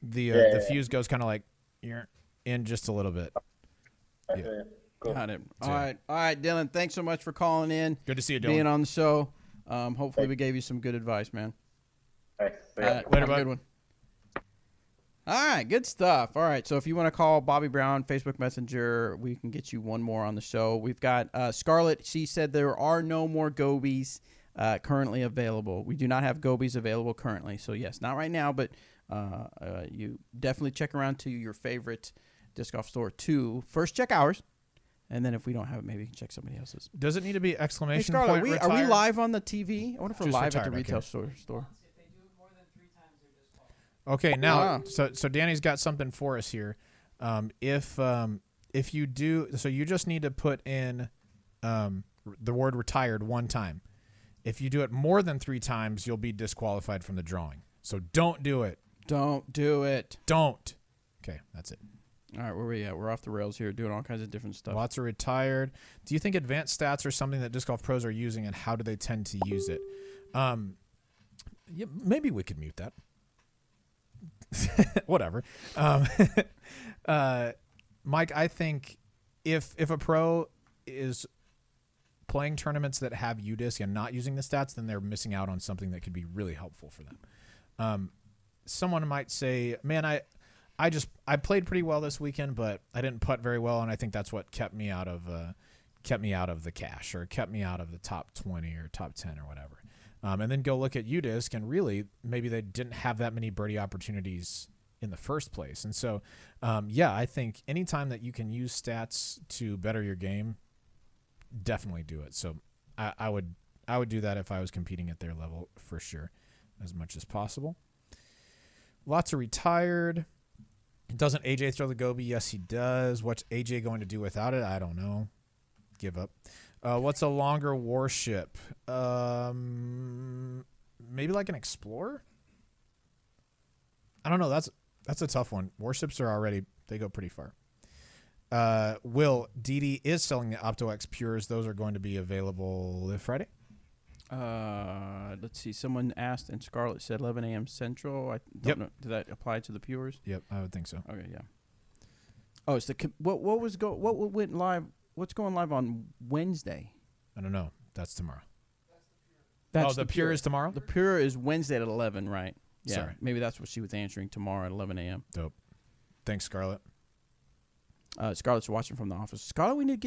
The fuse goes kind of like in just a little bit. Yeah. Cool. Got it. All right, Dylan. Thanks so much for calling in. Good to see you, Dylan. Being on the show. Hopefully, we gave you some good advice, man. Thanks. Later, have a bud. good one. All right, good stuff. All right, so if you want to call Bobby Brown, Facebook Messenger, we can get you one more on the show. We've got Scarlett. She said there are no more Gobies. currently available. We do not have gobies available currently. So, yes, not right now, but you definitely check around to your favorite disc golf store to first check ours. And then if we don't have it, maybe you can check somebody else's. Does it need to be exclamation Hey, Scarlett, point are we retired? live on the TV? I wonder if we're Just live retired, at the retail okay. store. If they do it more than 3 times, they're disqualified. Okay, now, Wow. so Danny's got something for us here. If you do, so you just need to put in the word retired 1 time. If you do it more than 3 times, you'll be disqualified from the drawing. So don't do it. Don't do it. Don't. Okay, that's it. All right, where are we at? We're off the rails here, doing all kinds of different stuff. Lots of retired. Do you think advanced stats are something that disc golf pros are using, and how do they tend to use it? Yeah, maybe we could mute that. Whatever. Mike, I think if a pro is playing tournaments that have UDisc and not using the stats, then they're missing out on something that could be really helpful for them. Someone might say, man, I played pretty well this weekend, but I didn't putt very well, and I think that's what kept me out of the cash, or kept me out of the top 20 or top 10 or whatever. And then go look at UDisc, and really maybe they didn't have that many birdie opportunities in the first place. And so, I think anytime that you can use stats to better your game, definitely do it. So I would do that if I was competing at their level for sure, as much as possible. Lots of retired. Doesn't AJ throw the goby? Yes, he does. What's AJ going to do without it? I don't know. Give up. What's a longer warship? Maybe like an Explorer? I don't know. That's a tough one. Warships they go pretty far. Will, DD is selling the OptoX Pures. Those are going to be available this Friday. Let's see. Someone asked, and Scarlett said 11 a.m. Central. I don't know. Did that apply to the Pures? Yep, I would think so. Okay, yeah. Oh, it's what went live? What's going live on Wednesday? I don't know. That's tomorrow. That's the Pure is tomorrow? The Pure is Wednesday at 11, right? Yeah. Sorry. Maybe that's what she was answering, tomorrow at 11 a.m. Dope. Thanks, Scarlett. Scarlett's watching from the office. Scarlett, we need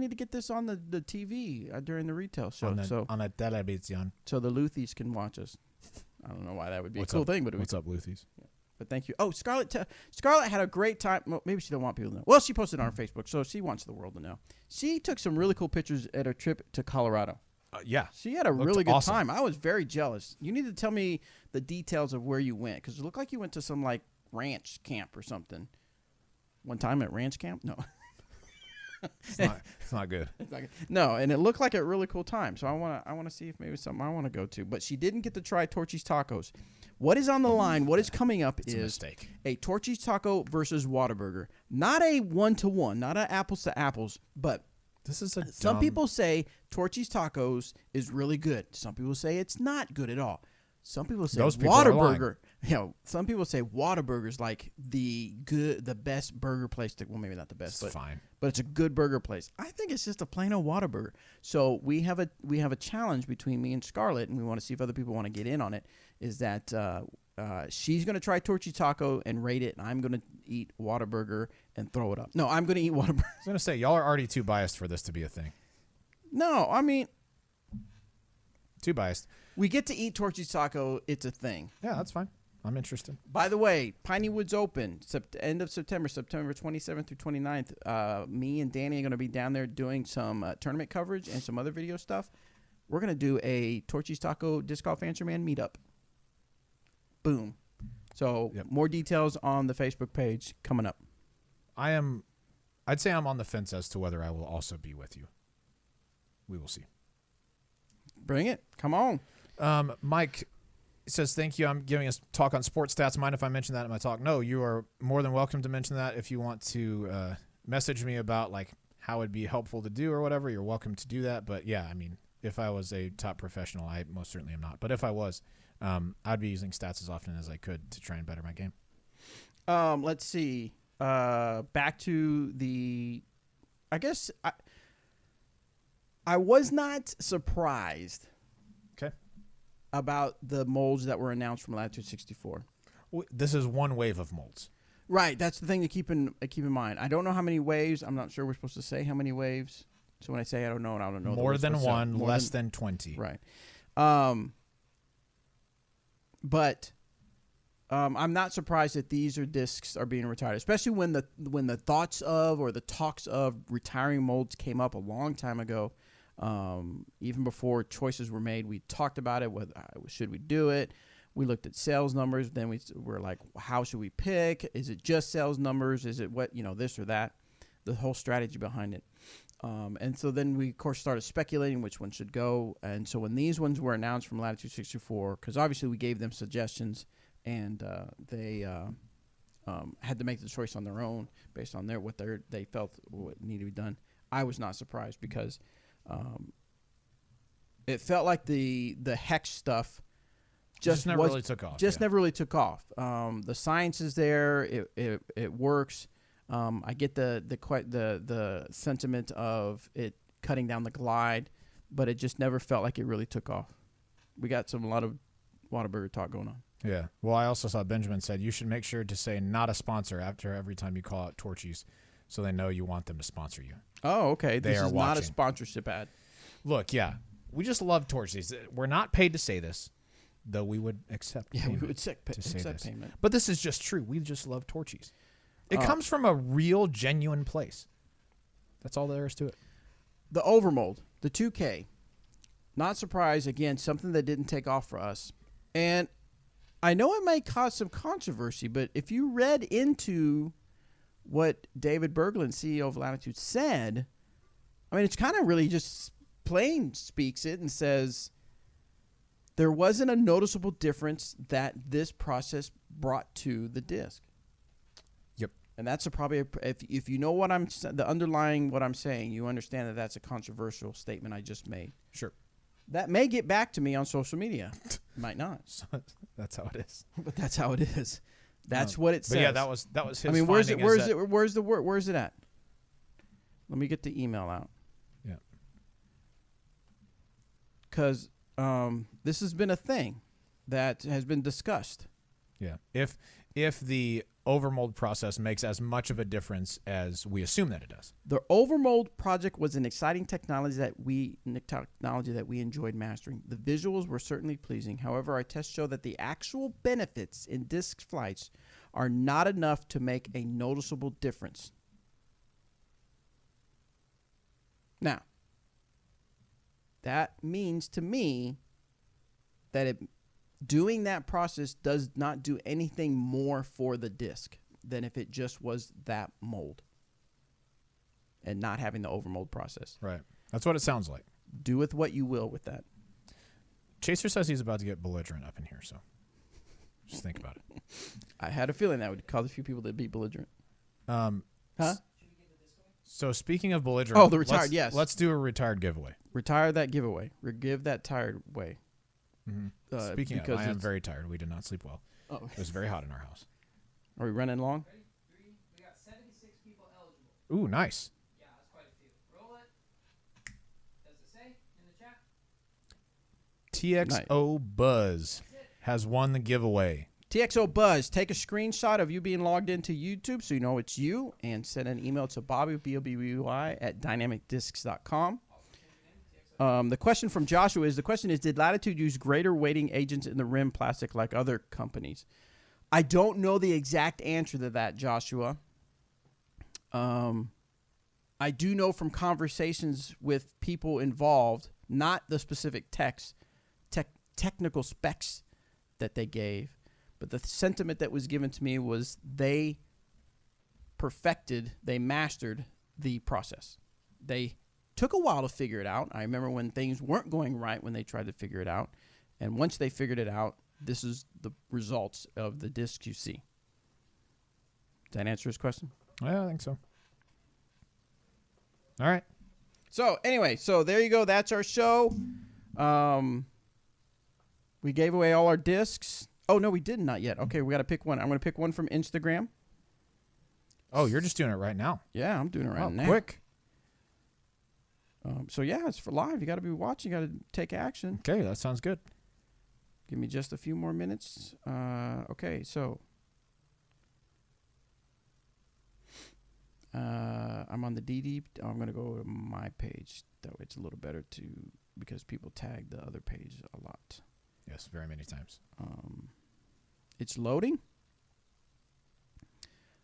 to get this on the TV during the retail show. On a television. So the Luthies can watch us. I don't know why that would be What's a cool up? thing, but What's up, Luthies? Yeah. But thank you. Oh, Scarlett had a great time. Well, maybe she don't want people to know. Well, she posted it on her Facebook, so she wants the world to know. She took some really cool pictures at her trip to Colorado. Yeah. She had a Looked really good awesome. time. I was very jealous. You need to tell me the details of where you went, because it looked like you went to some like ranch camp or something. One time at ranch camp? No. It's not good. It's not good. No, and it looked like a really cool time. So I want to see if maybe it's something I want to go to. But she didn't get to try Torchy's Tacos. What is on the line? What is coming up It's a is mistake. a Torchy's Taco versus Whataburger. Not a 1-to-1, not a apples to apples, but This is some people say Torchy's Tacos is really good. Some people say it's not good at all. Some people say Those people are Whataburger. Some people say Whataburger's like the best burger place. Well, maybe not the best, It's fine. but it's a good burger place. I think it's just a plain old Whataburger. So we have a challenge between me and Scarlett, and we want to see if other people want to get in on it. Is that she's going to try Torchy Taco and rate it, and I'm going to eat Whataburger and throw it up. No, I'm going to eat Whataburger. I was going to say, y'all are already too biased for this to be a thing. No, I mean, Too biased. we get to eat Torchy's Taco. It's a thing. Yeah, that's fine. I'm interested. By the way, Piney Woods Open, end of September 27th through 29th. Me and Danny are going to be down there doing some tournament coverage and some other video stuff. We're going to do a Torchy's Taco Disc Golf Answer Man meetup. Boom. So more details on the Facebook page coming up. I'd say I'm on the fence as to whether I will also be with you. We will see. Bring it. Come on. Mike says, thank you. I'm giving a talk on sports stats. Mind if I mention that in my talk? No, you are more than welcome to mention that. If you want to message me about like how it'd be helpful to do or whatever, you're welcome to do that. But yeah, I mean, if I was a top professional, I most certainly am not. But if I was, I'd be using stats as often as I could to try and better my game. Let's see. Back to the, I guess I was not surprised. Okay. About the molds that were announced from Latitude 64. This is one wave of molds. Right, that's the thing to keep in mind. I don't know how many waves. I'm not sure we're supposed to say how many waves. So when I say I don't know, More than one, less than 20. Right. But I'm not surprised that these discs are being retired, especially when the thoughts of or the talks of retiring molds came up a long time ago. Even before choices were made, we talked about it. Whether should we do it? We looked at sales numbers. Then we're like, how should we pick? Is it just sales numbers? Is it what, this or that? The whole strategy behind it. And so then we, of course, started speculating which one should go. And so when these ones were announced from Latitude 64, because obviously we gave them suggestions, and they had to make the choice on their own based on what they felt what needed to be done. I was not surprised because it felt like the hex stuff just never really took off. Never really took off. The science is there. It works. I get the sentiment of it cutting down the glide, but it just never felt like it really took off. We got a lot of Whataburger talk going on. Yeah. Well, I also saw Benjamin said you should make sure to say not a sponsor after every time you call out Torchies, so they know you want them to sponsor you. Oh, okay. This is not a sponsorship ad. Look, yeah, we just love Torchies. We're not paid to say this, though we would accept. Yeah, we would accept payment. But this is just true. We just love Torchies. It comes from a real, genuine place. That's all there is to it. The overmold, the 2K. Not surprised. Again, something that didn't take off for us. And I know it may cause some controversy, but if you read into what David Berglund, CEO of Latitude, said, I mean, it's kind of really just plain speaks it and says there wasn't a noticeable difference that this process brought to the disc. Yep. And that's probably, if you know what the underlying what I'm saying, you understand that that's a controversial statement I just made. Sure. That may get back to me on social media. Might not. So that's how it is. But that's how it is. That's what it says. But yeah, that was his. I mean, where's it at? Let me get the email out. Yeah. Because this has been a thing that has been discussed. Yeah. If the overmold process makes as much of a difference as we assume that it does. The overmold project was an exciting technology that we enjoyed mastering. The visuals were certainly pleasing. However, our tests show that the actual benefits in disc flights are not enough to make a noticeable difference. Now, that means to me that doing that process does not do anything more for the disc than if it just was that mold and not having the overmold process. Right. That's what it sounds like. Do with what you will with that. Chaser says he's about to get belligerent up in here, so just think about it. I had a feeling that would cause a few people to be belligerent. Huh? So speaking of belligerent, the retired, yes. Let's do a retired giveaway. Retire that giveaway. Give that tired way. Mm-hmm. Speaking of, I am very tired. We did not sleep well. Oh. It was very hot in our house. Are we running long? Ready? We got 76 people eligible. Ooh, nice. Yeah, that's quite a few. Roll it. Does it say in the chat? TXO Buzz has won the giveaway. TXO Buzz, take a screenshot of you being logged into YouTube so you know it's you, and send an email to Bobby, B-O-B-B-Y, at dynamicdiscs.com. The question from Joshua is, did Latitude use greater weighting agents in the rim plastic like other companies? I don't know the exact answer to that, Joshua. I do know from conversations with people involved, not the specific technical specs that they gave, but the sentiment that was given to me was they mastered the process. They took a while to figure it out. I remember when things weren't going right when they tried to figure it out. And once they figured it out, this is the results of the discs you see. Does that answer his question? Yeah, I think so. All right. So anyway, there you go. That's our show. We gave away all our discs. Oh, no, we did not yet. Okay, we got to pick one. I'm going to pick one from Instagram. Oh, you're just doing it right now. Yeah, I'm doing it right now. Quick. So, yeah, it's for live. You got to be watching. You got to take action. Okay, that sounds good. Give me just a few more minutes. Okay, so I'm on the DD. I'm going to go to my page. That way it's a little better to because people tag the other page a lot. Yes, very many times. It's loading.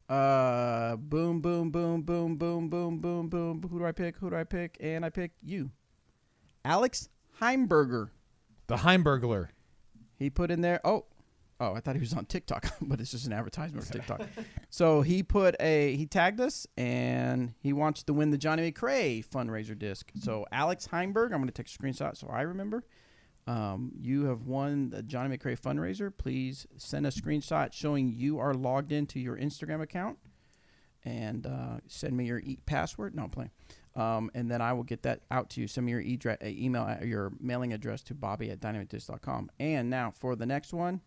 Boom, boom, boom, boom, boom, boom, boom, boom. Who do I pick? Who do I pick? And I pick you. Alex Heimberger. The Heimbergler. He put in there. Oh, I thought he was on TikTok, but it's just an advertisement for TikTok. So he tagged us, and he wants to win the Johnny McRae fundraiser disc. So Alex Heimberg, I'm going to take a screenshot so I remember. You have won the Johnny McRae fundraiser. Please send a screenshot showing you are logged into your Instagram account, and send me your password. No, I'm playing. And then I will get that out to you. Send me your email, your mailing address to bobby@dynamicdisc.com. And now for the next one.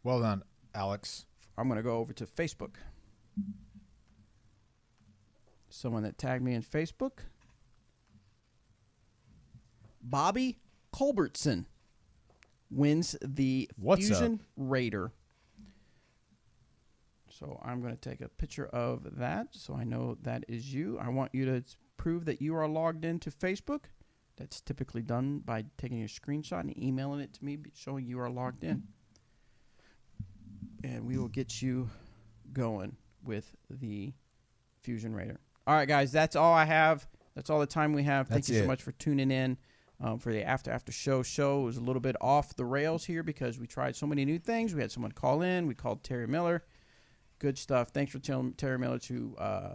Well done, Alex. I'm going to go over to Facebook. Someone that tagged me in Facebook. Bobby Culbertson wins the Fusion Raider. So I'm going to take a picture of that so I know that is you. I want you to prove that you are logged into Facebook. That's typically done by taking a screenshot and emailing it to me showing you are logged in. And we will get you going with the Fusion Raider. All right, guys, that's all I have. That's all the time we have. Thank you so much for tuning in for the After show. It was a little bit off the rails here because we tried so many new things. We had someone call in. We called Terry Miller. Good stuff. Thanks for Terry Miller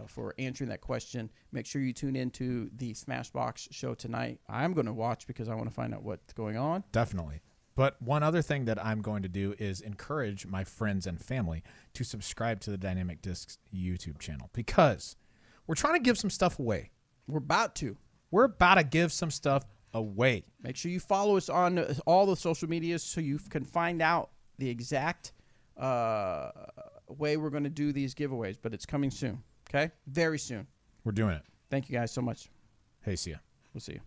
for answering that question. Make sure you tune into the Smashbox show tonight. I'm going to watch because I want to find out what's going on. Definitely. But one other thing that I'm going to do is encourage my friends and family to subscribe to the Dynamic Discs YouTube channel because we're trying to give some stuff away. We're about to. We're about to give some stuff away. Make sure you follow us on all the social medias so you can find out the exact way we're going to do these giveaways. But it's coming soon, okay? Very soon. We're doing it. Thank you guys so much. Hey, see ya. We'll see you.